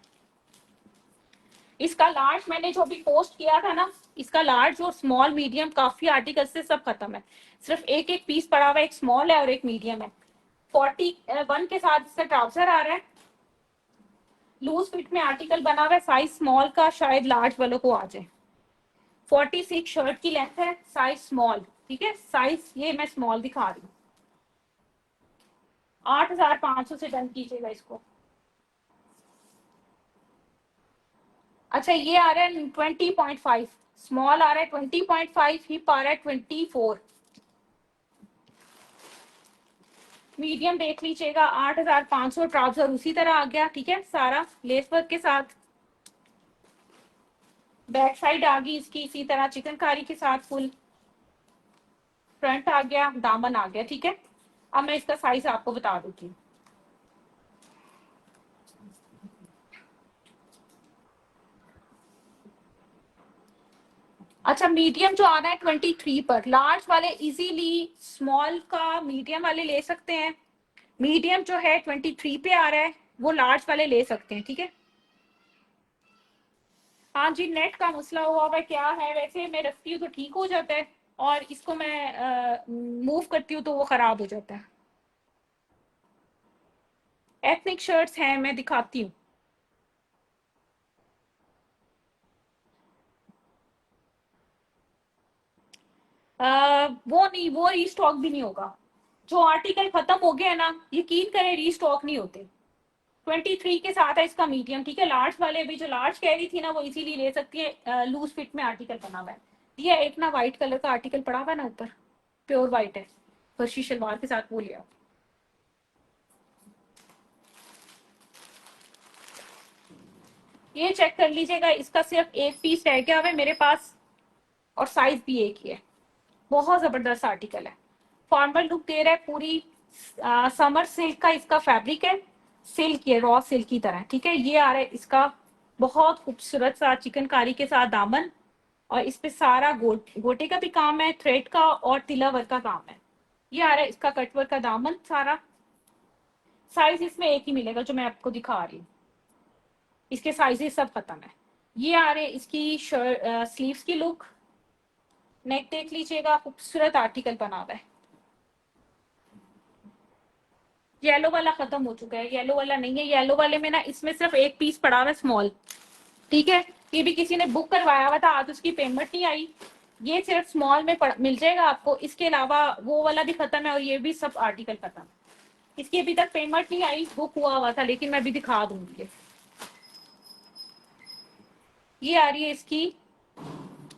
इसका लार्ज मैंने जो भी पोस्ट किया था ना, इसका लार्ज और स्मॉल मीडियम काफी आर्टिकल से सब खत्म है, सिर्फ एक एक पीस पड़ा हुआ है, एक स्मॉल है और एक मीडियम है। 41 के साथ इसका ट्राउजर आ रहा है, लूज फिट में आर्टिकल बना हुआ है, साइज स्मॉल का शायद लार्ज वालों को आ जाए। 46 शर्ट की लेंथ है, साइज स्मॉल, ठीक है। साइज ये मैं स्मॉल दिखा रही हूँ। 8,500 से डन कीजिएगा इसको। अच्छा, ये आ रहा है 20.5, स्मॉल आ रहा है 20.5, हिप आ रहा है 24। मीडियम देख लीजिएगा 8,500, ट्राउजर उसी तरह आ गया, ठीक है, सारा लेस वर्क के साथ। बैक साइड आ गई इसकी इसी तरह चिकनकारी के साथ फुल। फ्रंट आ गया, दामन आ गया, ठीक है। अब मैं इसका साइज आपको बता दूंगी। अच्छा, मीडियम जो आना है 23 पर, लार्ज वाले इजीली स्मॉल का मीडियम वाले ले सकते हैं। मीडियम जो है 23 पे आ रहा है, वो लार्ज वाले ले सकते हैं, ठीक है। हाँ जी, नेट का मसला हुआ हुआ क्या है, वैसे मैं रखती हूँ तो ठीक हो जाता है, और इसको मैं मूव करती हूँ तो वो खराब हो जाता है। एथनिक शर्ट्स हैं, मैं दिखाती हूँ। वो नहीं, वो रीस्टॉक भी नहीं होगा। जो आर्टिकल खत्म हो गया है ना, यकीन करें रीस्टॉक नहीं होते। 23 के साथ है इसका मीडियम, ठीक है। लार्ज वाले भी, जो लार्ज कह रही थी ना, वो इसीलिए ले सकती है, लूज फिट में आर्टिकल बना हुआ है। ये एक ना व्हाइट कलर का आर्टिकल पड़ा हुआ है ना ऊपर, प्योर व्हाइट है, फर्शी शलवार के साथ, वो लिया। ये चेक कर लीजिएगा, इसका सिर्फ एक पीस रह गया है मेरे पास, और साइज भी एक ही है। बहुत जबरदस्त आर्टिकल है, फॉर्मल लुक दे रहा है पूरी। समर सिल्क का इसका फैब्रिक है, सिल्क है, रॉ सिल्क की तरह, ठीक है। ये आ रहा है इसका बहुत खूबसूरत सा चिकनकारी के साथ दामन, और इस पे सारा गोटे का भी काम है, थ्रेड का और तिला वर्क का काम है। ये आ रहा है इसका कटवर्क का दामन सारा। साइज इसमें एक ही मिलेगा जो मैं आपको दिखा रही हूँ, इसके साइजेस सब खत्म है। ये आ रहे इसकी शर्ट स्लीव्स की लुक, नेक देख लीजिएगा, खूबसूरत आर्टिकल बना हुआ है। येलो वाला खत्म हो चुका है, येलो वाला नहीं है। येलो वाले में ना इसमें सिर्फ एक पीस पड़ा हुआ है स्मॉल, ठीक है। ये भी किसी ने बुक करवाया हुआ था, आज उसकी पेमेंट नहीं आई। ये सिर्फ स्मॉल में मिल जाएगा आपको, इसके अलावा वो वाला भी खत्म है और ये भी सब आर्टिकल खत्म। इसकी अभी तक पेमेंट नहीं आई, बुक हुआ हुआ था, लेकिन मैं अभी दिखा दूंगी। ये आ रही है इसकी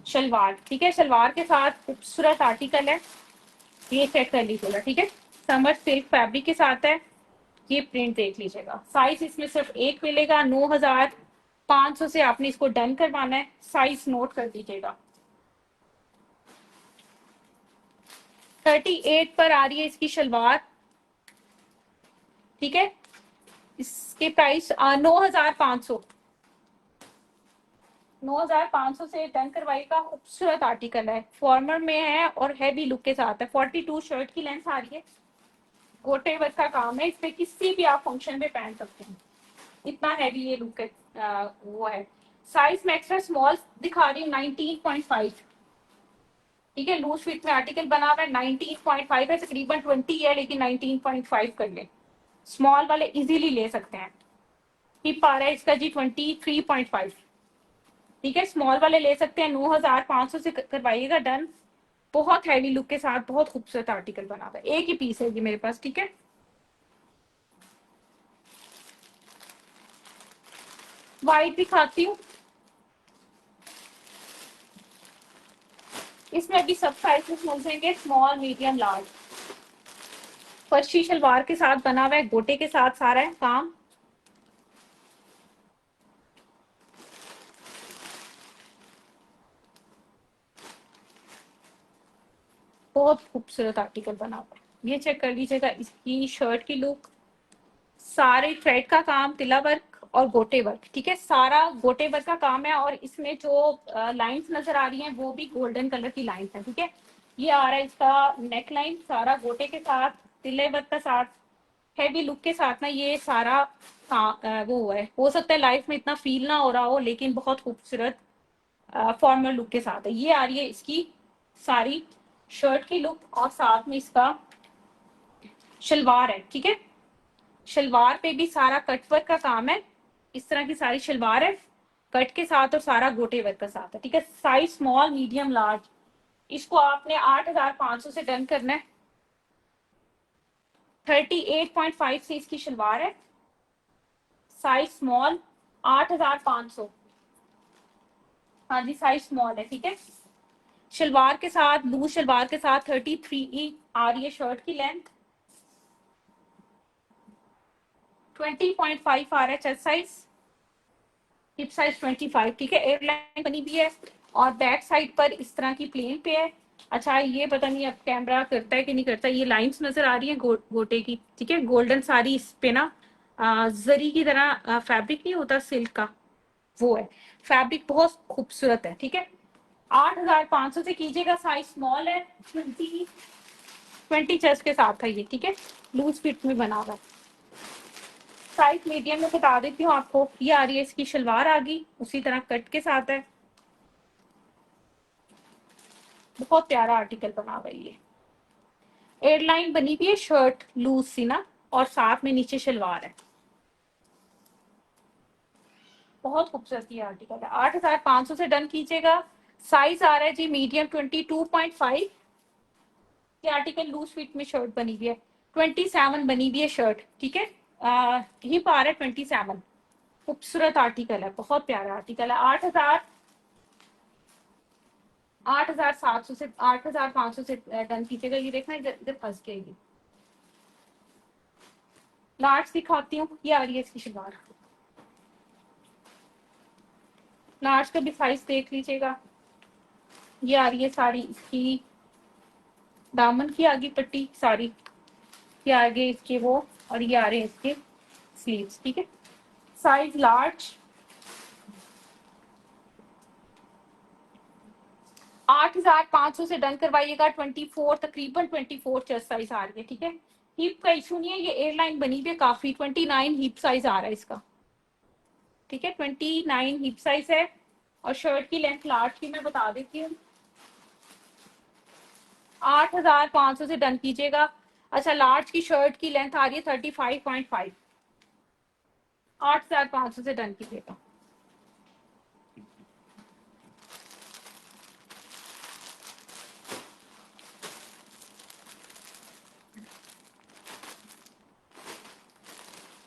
शलवार, ठीक है, शलवार के साथ खूबसूरत आर्टिकल है। ये चेक कर लीजिएगा, ठीक है। समर सिल्क फैब्रिक के साथ है। ये प्रिंट देख लीजिएगा, साइज इसमें सिर्फ एक मिलेगा। 9,500 से आपने इसको डन करवाना है, साइज नोट कर दीजिएगा। 38 पर आ रही है इसकी शलवार, ठीक है। इसके प्राइस 9,500। 9,500 से डन करवाइएगा। खूबसूरत आर्टिकल है, फॉर्मल में है और हैवी लुक के साथ है। 42 शर्ट की लेंथ आ रही है, गोटे वर्क का काम है, इस पे किसी भी आप फंक्शन में पहन सकते हैं, इतना हैवी ये लुक है। वो है। साइज में एक्स्ट्रा स्मॉल दिखा रही हूँ, 19.5, ठीक है। लूज फिट में आर्टिकल बना हुआ है, 19.5 है, तकरीबन 20 है, लेकिन 19.5 कर ले। स्मॉल वाले इजीली ले सकते हैं। हिप आ रहा है इसका जी 23.5, ठीक है। स्मॉल वाले ले सकते हैं, 9,500 से करवाइएगा डन। बहुत हैवी लुक के साथ बहुत खूबसूरत आर्टिकल बना हुआ है, एक ही पीस है ये मेरे पास, ठीक है। व्हाइट दिखाती हूँ, इसमें अभी सब साइजेस मिल जाएंगे, स्मॉल मीडियम लार्ज। फर्शी शलवार के साथ बना हुआ है, गोटे के साथ सारा है काम। बहुत खूबसूरत आर्टिकल बना हुआ है, ये चेक कर लीजिएगा इसकी शर्ट की लुक। सारे थ्रेड का काम, तिला वर्क और गोटे वर्क, ठीक है, सारा गोटे वर्क का काम है। और इसमें जो लाइंस नजर आ रही हैं वो भी गोल्डन कलर की लाइंस है, ठीक है। ये आ रहा है इसका नेक लाइन, सारा गोटे के साथ, तिले वर्क का साथ, हैवी लुक के साथ ना ये सारा वो हुआ है। हो सकता है लाइफ में इतना फील ना हो रहा हो, लेकिन बहुत खूबसूरत फॉर्मल लुक के साथ है। ये आ रही है इसकी सारी शर्ट की लुक, और साथ में इसका शलवार है, ठीक है। शलवार पे भी सारा कटवर्क का काम है, इस तरह की सारी शलवार है, कट के साथ और सारा गोटे वर्क का साथ है, ठीक है। साइज स्मॉल मीडियम लार्ज, इसको आपने 8,500 से डन करना है। 38.5 से इसकी शलवार है, साइज स्मॉल, 8,500। हाँ जी, साइज स्मॉल है, ठीक है। शलवार के साथ, लूज शलवार के साथ 33 आ रही है शर्ट की लेंथ, 20.5 आ रहा है चेस्ट साइज, हिप साइज 25, ठीक है। एयरलाइन बनी हुई है और बैक साइड पर इस तरह की प्लेन पे है। अच्छा, ये पता नहीं अब कैमरा करता है कि नहीं करता, ये लाइंस नजर आ रही है गोटे की, ठीक है। गोल्डन साड़ी इस पे ना जरी की तरह फैब्रिक नहीं होता सिल्क का, वो है। फैब्रिक बहुत खूबसूरत है, ठीक है। 8,500 से कीजिएगा, साइज स्मॉल है, 20 चेस्ट के साथ है ये, ठीक है। लूज फिट में बना हुआ है। साइज मीडियम में बता देती हूँ आपको, ये आ रही है इसकी शलवार आ गई, उसी तरह कट के साथ है। बहुत प्यारा आर्टिकल बना हुआ है ये। एयरलाइन बनी हुई है शर्ट लूज सी ना, और साथ में नीचे शलवार है। बहुत खूबसूरत ये आर्टिकल है। 8,500 से डन कीजिएगा। साइज आ रहा है जी मीडियम 22.5। ये आर्टिकल लूज फिट में शर्ट बनी हुई है। 27 बनी हुई है शर्ट, ठीक है। हिप आ रहा है 27। खूबसूरत आर्टिकल है, बहुत प्यारा आर्टिकल है। 8,700 से 8,500 से डन कीजिएगा। ये देखना इधर इधर फंस गई। लार्ज दिखाती हूँ, ये आ रही है इसकी शलवार। लार्ज का भी साइज देख लीजिएगा। ये आ रही है साड़ी इसकी, दामन की आगे पट्टी साड़ी, ये आगे इसके वो, और ये आ रहे हैं इसके स्लीव्स, ठीक है। Size large. 8,500 से डन करवाइएगा। 24 तकरीबन 24 चेस्ट साइज आ रही है, ठीक है। हिप का इशू नहीं है, ये एयरलाइन बनी हुई है काफी। 29 हिप साइज आ रहा है इसका, ठीक है। 29 हिप साइज है। और शर्ट की लेंथ लार्ज की मैं बता देती हूँ। 8,500 से डन कीजिएगा। अच्छा, लार्ज की शर्ट की लेंथ आ रही है 35.5। 8,500 से डन कीजिएगा।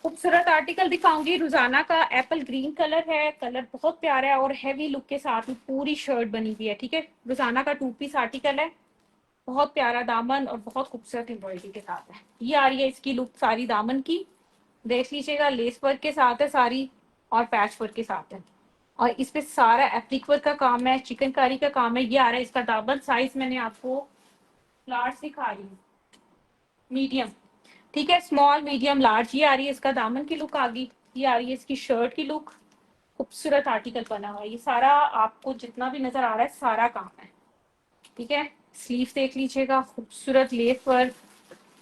खूबसूरत आर्टिकल दिखाऊंगी। रुजाना का एप्पल ग्रीन कलर है, कलर बहुत प्यारा है और हैवी लुक के साथ में पूरी शर्ट बनी हुई है, ठीक है। रुजाना का 2 पीस आर्टिकल है, बहुत प्यारा दामन और बहुत खूबसूरत एम्ब्रॉयडरी के साथ है। ये आ रही है इसकी लुक सारी दामन की, देख लीजिएगा। लेस वर्क के साथ है सारी और पैच वर्क के साथ है, और इस पे सारा एप्लिक वर्क का काम है, चिकनकारी का काम है। ये आ रहा है इसका दामन। साइज मैंने आपको लार्ज दिखा रही हूँ, मीडियम, ठीक है। स्मॉल मीडियम लार्ज ये आ रही है इसका दामन की लुक आ गई। ये आ रही है इसकी शर्ट की लुक। खूबसूरत आर्टिकल बना हुआ है ये सारा, आपको जितना भी नजर आ रहा है सारा काम है, ठीक है। स्लीव देख लीजिएगा, खूबसूरत लेस वर्क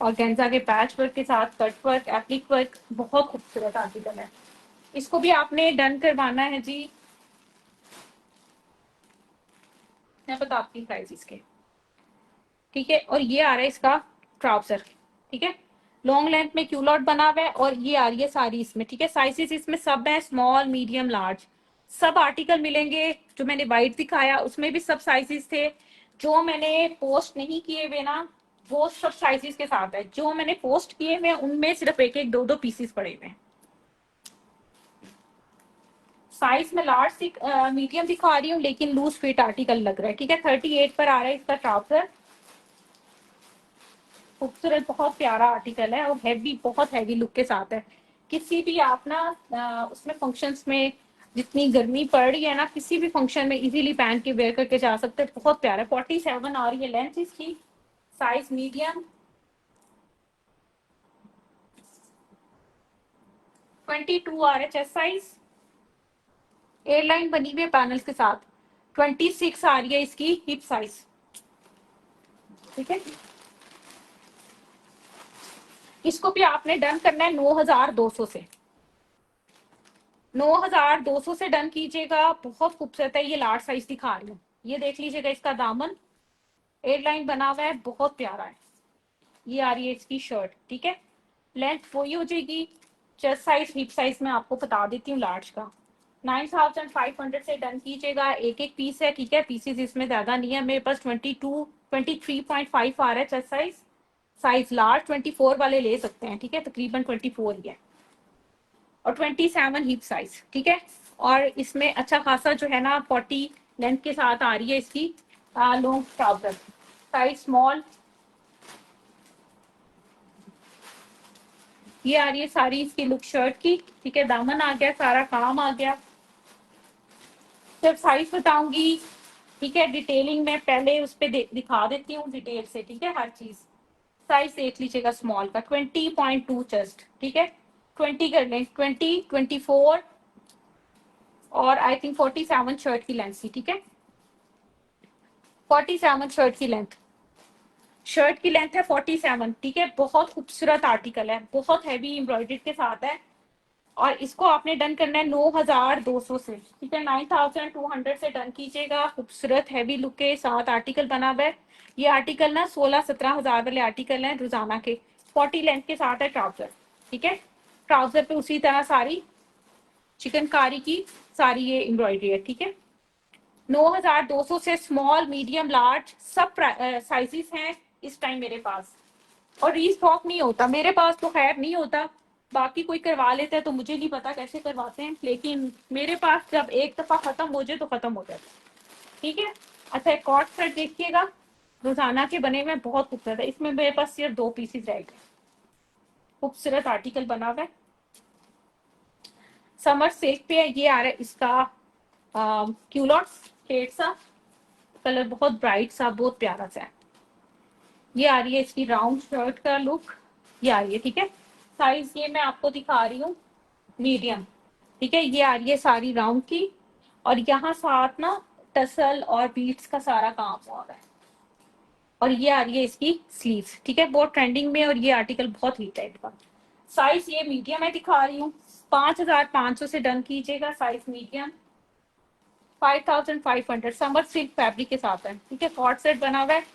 और गेंजा के पैच वर्क के साथ कट वर्क, एप्लिक वर्क, बहुत खूबसूरत आर्टिकल है। इसको भी आपने डन करवाना है जी। मैं बताती हूँ प्राइस इसके, ठीक है। और ये आ रहा है इसका ट्राउजर, ठीक है। लॉन्ग लेंथ में क्यूलॉट बना हुआ है और ये आ रही है सारी इसमें, ठीक है। साइजेस इसमें सब है, small medium large, sub article मिलेंगे। जो मैंने वाइट दिखाया उसमें भी सब साइजेस थे। जो मैंने पोस्ट नहीं किए हुए ना, वो सब साइजेस के साथ है। जो मैंने पोस्ट किए हुए उनमें सिर्फ एक एक दो दो पीसेस पड़े हुए हैं। साइज में लार्ज मीडियम दिखा रही हूँ, लेकिन लूज फिट आर्टिकल लग रहा है, ठीक है। 38 पर आ रहा है इसका ट्राउजर। खूबसूरत बहुत प्यारा आर्टिकल है और हैवी, बहुत हैवी लुक के साथ है। किसी भी आप ना उसमें फंक्शंस में, जितनी गर्मी पड़ रही है ना, किसी भी फंक्शन में इजीली पहन के वेयर करके जा सकते हैं। बहुत प्यारा। 47 आ रही है लेंथ इसकी, साइज मीडियम। 22 आ रहा है चेस्ट साइज। एयरलाइन बनी हुई है पैनल्स के साथ। 26 आ रही है इसकी हिप साइज, ठीक है। इसको भी आपने डन करना है 9,200 से। 9,200 से डन कीजिएगा। बहुत खूबसूरत है, ये लार्ज साइज दिखा रही हूँ। ये देख लीजिएगा इसका दामन, एयरलाइन बना हुआ है, बहुत प्यारा है। ये आ रही है इसकी शर्ट, ठीक है। लेंथ वही हो जाएगी। चेस्ट साइज हिप साइज में आपको बता देती हूँ लार्ज का। 9,500 से डन कीजिएगा। एक एक पीस है, ठीक है। पीसेस इसमें ज्यादा नहीं है मेरे पास। 23.5 आ रहा है चेस्ट साइज। साइज लार्ज 24 वाले ले सकते हैं, ठीक है। तकरीबन 24 ही है। और 27 हिप साइज, ठीक है। और इसमें अच्छा खासा जो है ना 40 लेंथ के साथ आ रही है इसकी लॉन्ग ट्राउजर, साइज स्मॉल। ये आ रही है सारी इसकी लुक शर्ट की, ठीक है। दामन आ गया, सारा काम आ गया। जब साइज बताऊंगी, ठीक है, डिटेलिंग में पहले उस पर दिखा देती हूँ डिटेल से, ठीक है, हर चीज। साइज देख लीजिएगा स्मॉल का 20.2 चेस्ट, ठीक है। 20 कर लें, 20, 24 और आई थिंक 47 शर्ट की लेंथ थी, ठीक है। 47 शर्ट की लेंथ, शर्ट की लेंथ है 47, ठीक है। बहुत खूबसूरत आर्टिकल है, बहुत हैवी एम्ब्रॉयडरी के साथ है। और इसको आपने डन करना है 9200 से, ठीक है। 9200 से डन कीजिएगा। खूबसूरत हैवी लुक के साथ आर्टिकल बना हुआ है। ये आर्टिकल ना 16-17 हजार वाले आर्टिकल हैं रोजाना के। 40 लेंथ के साथ है ट्राउजर, ठीक है। ट्राउजर पे उसी तरह सारी चिकनकारी की सारी ये एम्ब्रॉयडरी है, ठीक है। 9200 से स्मॉल, मीडियम, लार्ज सब साइजेस हैं इस टाइम मेरे पास। और रीस्टॉक नहीं होता मेरे पास, तो खैर नहीं होता। बाकी कोई करवा लेता है तो मुझे नहीं पता कैसे करवाते हैं, लेकिन मेरे पास जब एक दफा खत्म हो जाए तो खत्म हो जाता है, ठीक है। अच्छा, एक कॉर्ड सेट देखिएगा, रोजाना के बने हुए, बहुत खूबसूरत है। इसमें मेरे पास सिर्फ 2 पीसेज रह गए। खूबसूरत आर्टिकल बना हुआ है, समर सिल्क पे है। ये आ रहा है इसका क्यूलॉट शेड सा, कलर बहुत ब्राइट सा, बहुत प्यारा सा है। ये आ रही है इसकी राउंड शर्ट का लुक, ये आ रही है, ठीक है। साइज ये मैं आपको दिखा रही हूँ मीडियम, ठीक है। ये आ रही है सारी राउंड की, और यहाँ साथ ना टसल और बीट्स का सारा काम हुआ है। और ये आ रही है इसकी स्लीव्स, ठीक है। बहुत ट्रेंडिंग में, और ये आर्टिकल बहुत हिट है इनका। साइज ये मीडियम है, दिखा रही हूँ। 5500 से डन कीजिएगा, size medium. 5500 summer silk fabric के साथ है, ठीक है। कॉर्ड सेट बना हुआ है।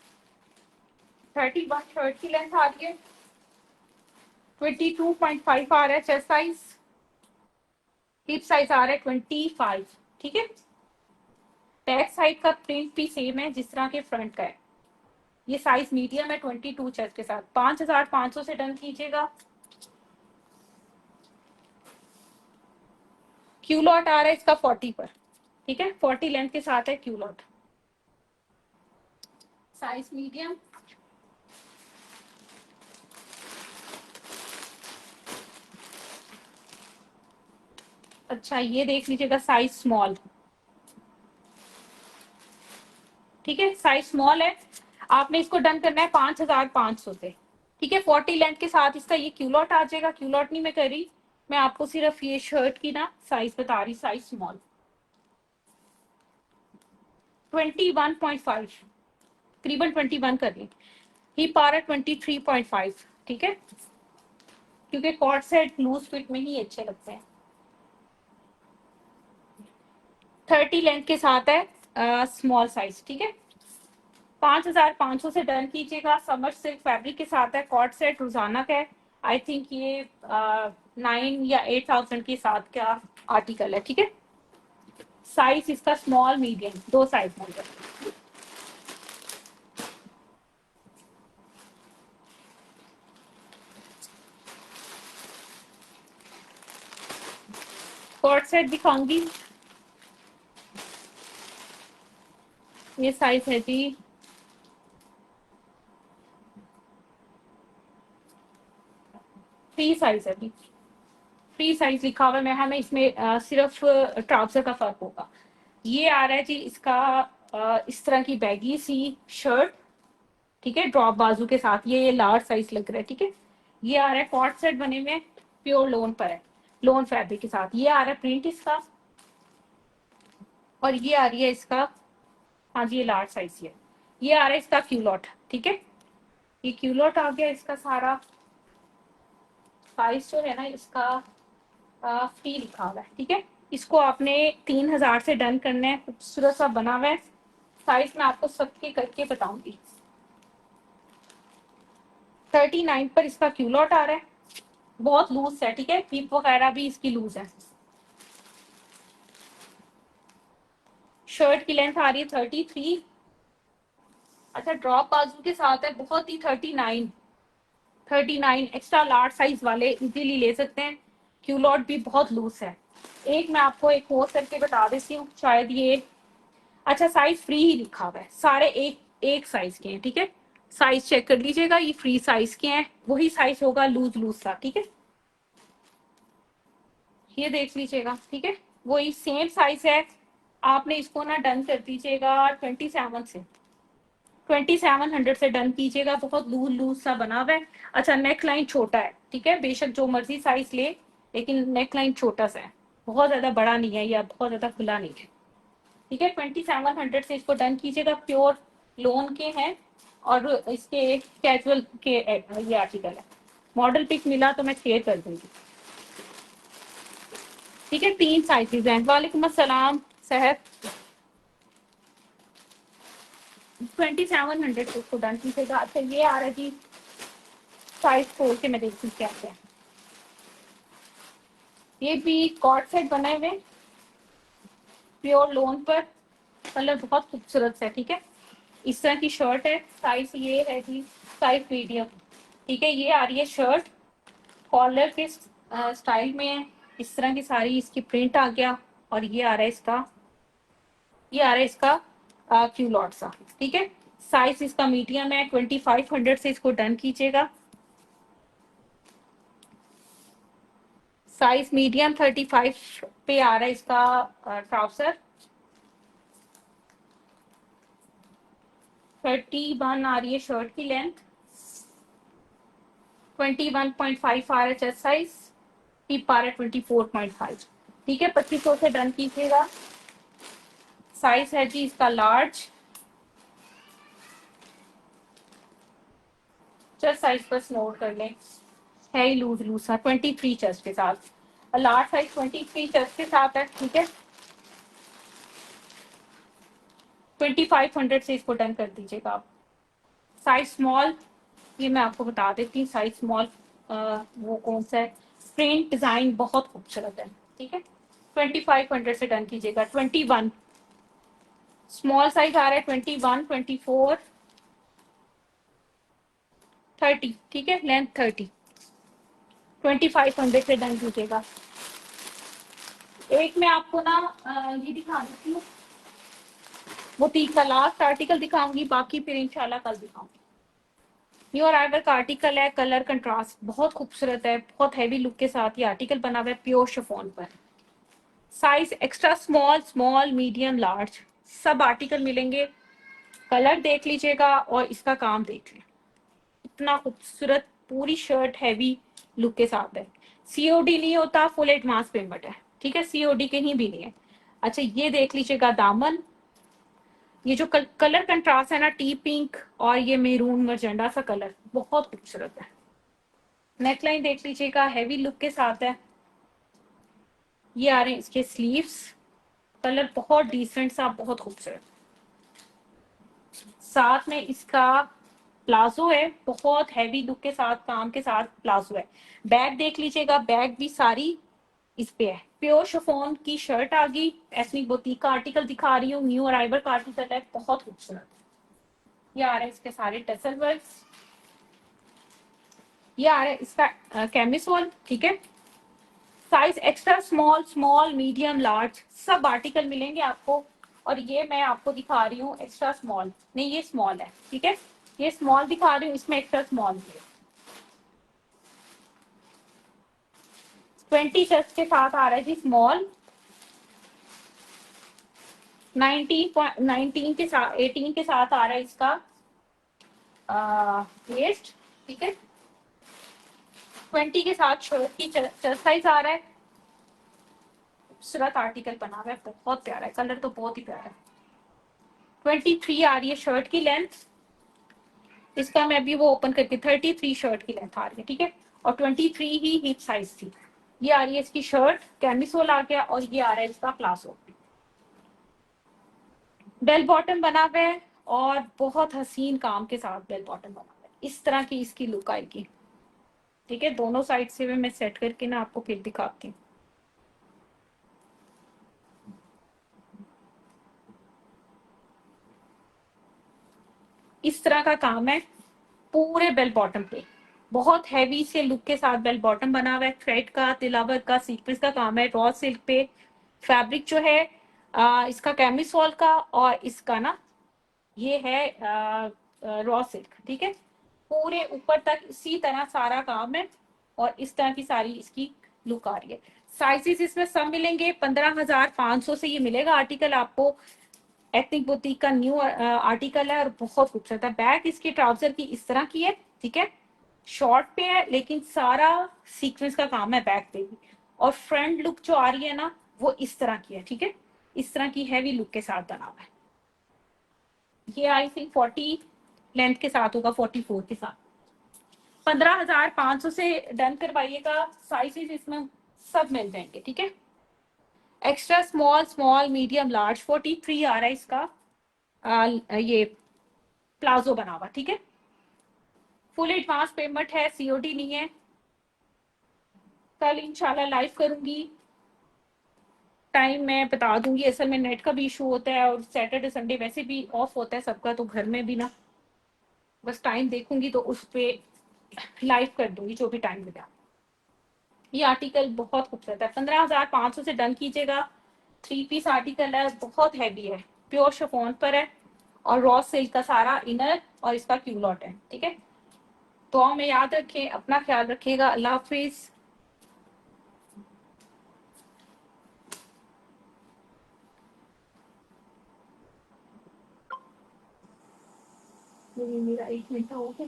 31 शर्ट की लेंथ आ रही है। 22.5 आ रहा है चेस्ट साइज। हिप साइज आ रहा है 25, ठीक है। बैक साइड का प्रिंट भी सेम है जिस तरह के फ्रंट का है। ये साइज मीडियम है 22 चेस्ट के साथ। 5500 से डन कीजिएगा। क्यू लॉट आ रहा है इसका 40 पर, ठीक है। 40 लेंथ के साथ है क्यू लॉट, साइज मीडियम। अच्छा, ये देख लीजिएगा साइज स्मॉल, ठीक है। साइज स्मॉल है। आपने इसको डन करना है 5500 से, ठीक है। 40 लेंथ के साथ इसका ये क्यूलॉट आ जाएगा। क्यूलॉट नहीं मैं कर रही, मैं आपको सिर्फ ये शर्ट की ना साइज बता रही, साइज स्मॉल। 21.5, तकरीबन 21 कर ली। हिप आ रहा है 23.5, ठीक है, क्योंकि कॉर्ड सेट लूज फिट में ही अच्छे लगते हैं। 30 लेंथ के साथ है स्मॉल साइज, ठीक है। 5500 से डन कीजिएगा। समर सिल्क फैब्रिक के साथ है, कॉर्ड सेट रोजाना का है। आई थिंक ये 9 या 8000 के साथ का आर्टिकल है, ठीक है। साइज इसका स्मॉल मीडियम, 2 साइज मिल। कॉर्ड सेट दिखाऊंगी। ये साइज है जी 3 साइज है जी। 3 साइज लिखा हुआ है। हमें इसमें सिर्फ ट्राउजर का फर्क होगा। ये आ रहा है जी इसका इस तरह की बैगी सी शर्ट, ठीक है, ड्रॉप बाजू के साथ। ये लार्ज साइज लग रहा है, ठीक है। ये आ रहा है कॉर्ड सेट बने में, प्योर लोन पर है, लोन फैब्रिक के साथ। ये आ रहा है प्रिंट इसका, और ये आ रही है इसका, हाँ जी, ये लार्ज साइज है। ये आ रहा है इसका क्यूलॉट, ठीक है। ये क्यूलॉट आ गया इसका सारा। साइज जो है ना इसका फ्री लिखा हुआ है, ठीक है। इसको आपने 3000 से डन करना है। खूबसूरत सा बना हुआ है। साइज मैं आपको सबके करके बताऊंगी। 39 पर इसका क्यूलॉट आ रहा है। बहुत लूज है, ठीक है। हिप वगैरह भी इसकी लूज है। शर्ट की लेंथ आ रही है 33। अच्छा, ड्रॉप बाजू के साथ है, बहुत ही 39 एक्स्ट्रा लार्ज साइज वाले इजीली ले सकते हैं। क्यूलॉट भी बहुत लूज है। एक मैं आपको एक और करके बता देती हूँ, शायद ये अच्छा साइज फ्री ही लिखा हुआ है, सारे एक एक साइज के हैं, ठीक है। साइज चेक कर लीजिएगा, ये फ्री साइज के हैं, वही साइज होगा लूज लूज सा, ठीक है। ये देख लीजिएगा, ठीक है, वही सेम साइज है। आपने इसको ना डन कर दीजिएगा 27 से, 2700 से डन कीजिएगा, बहुत लूज लूज सा बना हुआ है। अच्छा नेक लाइन छोटा है, ठीक है, बेशक जो मर्जी साइज ले, लेकिन नेक लाइन छोटा सा है, बहुत ज्यादा बड़ा नहीं है या बहुत ज्यादा खुला नहीं है, ठीक है। 2700 से इसको डन कीजिएगा, प्योर लोन के हैं और इसके कैजुअल के ये आर्टिकल है। मॉडल पिक मिला तो मैं शेयर कर दूंगी, ठीक है। 3 साइजेस हैं। वालेकुम अस्सलाम सेहत। 2700 से इसको डन कीजिएगा। अच्छा ये आ रहा है जी, साइज खोल के मैं देखती हूँ क्या है। ये भी कॉर्ड सेट बनाए हुए प्योर लोन पर, कलर बहुत खूबसूरत है, ठीक है। इस तरह की शर्ट है, साइज ये है जी, साइज मीडियम, ठीक है। ये आ रही है शर्ट, कॉलर के स्टाइल में है, इस तरह की सारी इसकी प्रिंट आ गया, और ये आ रहा है इसका, ये आ रहा है इसका क्यूलॉट सा, ठीक है। साइज इसका मीडियम है, 2500 से इसको डन कीजिएगा। साइज मीडियम 35 पे आ रहा है इसका ट्राउजर। 31 आ रही है शर्ट की लेंथ, 21.5 आ रहा है चेस्ट साइज, टिप आ रहा है 24.5, ठीक है। 2500 से डन कीजिएगा। साइज है जी इसका लार्ज, चेस्ट साइज बस नोट कर लें, है ही लूज लूज सा, 23 चेस्ट के साथ, लार्ज साइज 23 चेस्ट के साथ है, ठीक है। 2500 से इसको डन कर दीजिएगा आप। साइज स्मॉल, ये मैं आपको बता देती हूँ, साइज स्मॉल वो कौन सा है, प्रिंट डिजाइन बहुत खूबसूरत है, ठीक है। 2500 से डन कीजिएगा। 21 स्मॉल साइज आ रहा है, 21, 24, 30, ठीक है, लेंथ 30, 2500 से डन कीजिएगा। एक मैं आपको ना ये दिखा देती हूँ, वो 3 का लास्ट आर्टिकल दिखाऊंगी, बाकी फिर इंशाल्लाह कल दिखाऊंगी। न्यू अराइवल का आर्टिकल है, कलर कंट्रास्ट बहुत खूबसूरत है, बहुत हैवी लुक के साथ ये आर्टिकल बना हुआ है प्योर शिफॉन पर। Size extra small, small, medium, large sub article मिलेंगे। कलर देख लीजिएगा और इसका काम देख लें, इतना खूबसूरत पूरी शर्ट हैवी लुक के साथ है। सीओडी नहीं होता, फुल एडवांस पेमेंट है, ठीक है, सीओडी कहीं भी नहीं है। अच्छा ये देख लीजिएगा दामन, ये जो कलर कंट्रास्ट है ना, टी पिंक और ये मेरून मजेंडा सा कलर बहुत खूबसूरत है। नेकलाइन देख लीजिएगा, हैवी लुक के साथ है। ये आ रहे हैं इसके स्लीव्स, कलर बहुत डिसेंट सा, बहुत खूबसूरत। साथ में इसका प्लाजो है, बहुत हैवी लुक के साथ, काम के साथ प्लाजो है। बैग देख लीजिएगा, बैग भी सारी इस पे है। प्योर शिफॉन की शर्ट आ गई, एथनिक बुटीक का आर्टिकल दिखा रही हूँ, न्यू अराइवल का आर्टिकल है, बहुत खूबसूरत। ये आ रहे हैं इसके सारे टसल वर्क, ये आ रहा है इसका कैमिसोल, ठीक है। Size extra small, small, medium, large sub article मिलेंगे आपको। और ये मैं आपको दिखा रही हूँ एक्स्ट्रा स्मॉल, नहीं ये स्मॉल है, ठीक है, ये स्मॉल दिखा रही हूँ, इसमें एक्स्ट्रा स्मॉल है। 20 चेस्ट के साथ आ रहा है जी स्मॉल, 19 के साथ, 18 के साथ आ रहा है इसका वेस्ट, ठीक है। 20 के साथ शर्ट की चेस्ट साइज आ रहा है। खूबसूरत आर्टिकल बना हुआ है, बहुत प्यारा है, कलर तो बहुत ही प्यारा है। 23 आ रही है शर्ट की लेंथ, इसका मैं अभी वो ओपन करके 33 शर्ट की लेंथ आ रही है, ठीक है। और 23 ही हिप साइज थी। ये आ रही है इसकी शर्ट, कैमिसोल आ गया, और ये आ रहा है इसका प्लाजो। बेल बॉटम बना हुआ है और बहुत हसीन काम के साथ बेल बॉटम बना हुआ है, इस तरह की इसकी लुक आएगी, ठीक है। दोनों साइड से मैं सेट करके ना आपको फिर दिखाती हूँ। इस तरह का काम है पूरे बेल बॉटम पे, बहुत हैवी से लुक के साथ बेल बॉटम बना हुआ है, थ्रेड का, तिलावर का, सीक्वेंस का काम है, रॉ सिल्क पे। फैब्रिक जो है इसका कैमिसोल का, और इसका ना ये है रॉ सिल्क, ठीक है। पूरे ऊपर तक इसी तरह सारा काम है, और इस तरह की सारी इसकी लुक आ रही है। साइजेस इसमें सब मिलेंगे। 15,500 से ये मिलेगा आर्टिकल आपको। एथनिक बुटीक का न्यू आर्टिकल है और बहुत खूबसूरत है। बैक इसकी ट्राउजर की इस तरह की है, ठीक है। शॉर्ट पे है लेकिन सारा सीक्वेंस का काम है बैक पे भी। और फ्रंट लुक जो आ रही है ना, वो इस तरह की है, ठीक है। इस तरह की हैवी लुक के साथ बना हुआ है। ये आई थिंक 40 लेंथ के साथ होगा, 44 के साथ। 15,500 से डन करवाइएगा। साइजेस इसमें सब मिल जाएंगे, ठीक है। Extra small, small, medium, large, 43 आ रहा है इसका। ये प्लाजो बना हुआ, ठीक है। फुल एडवांस पेमेंट है, सीओडी नहीं है। कल इंशाल्लाह लाइव करूंगी, टाइम मैं बता दूंगी। असल में नेट का भी इशू होता है, और सैटरडे संडे वैसे भी ऑफ होता है सबका, तो घर में भी ना, बस टाइम देखूंगी तो उस पे लाइव कर दूंगी जो भी टाइम मिला। ये आर्टिकल बहुत खूबसूरत है। 15,500 से डन कीजिएगा। 3 पीस आर्टिकल है, बहुत हैवी है, प्योर शिफॉन पर है, और रॉ सिल्क का सारा इनर और इसका क्यूलॉट है, ठीक है। तो हमें याद रखें, अपना ख्याल रखिएगा। अल्लाह हाफिज। मेरा 1 मिनट हो गया।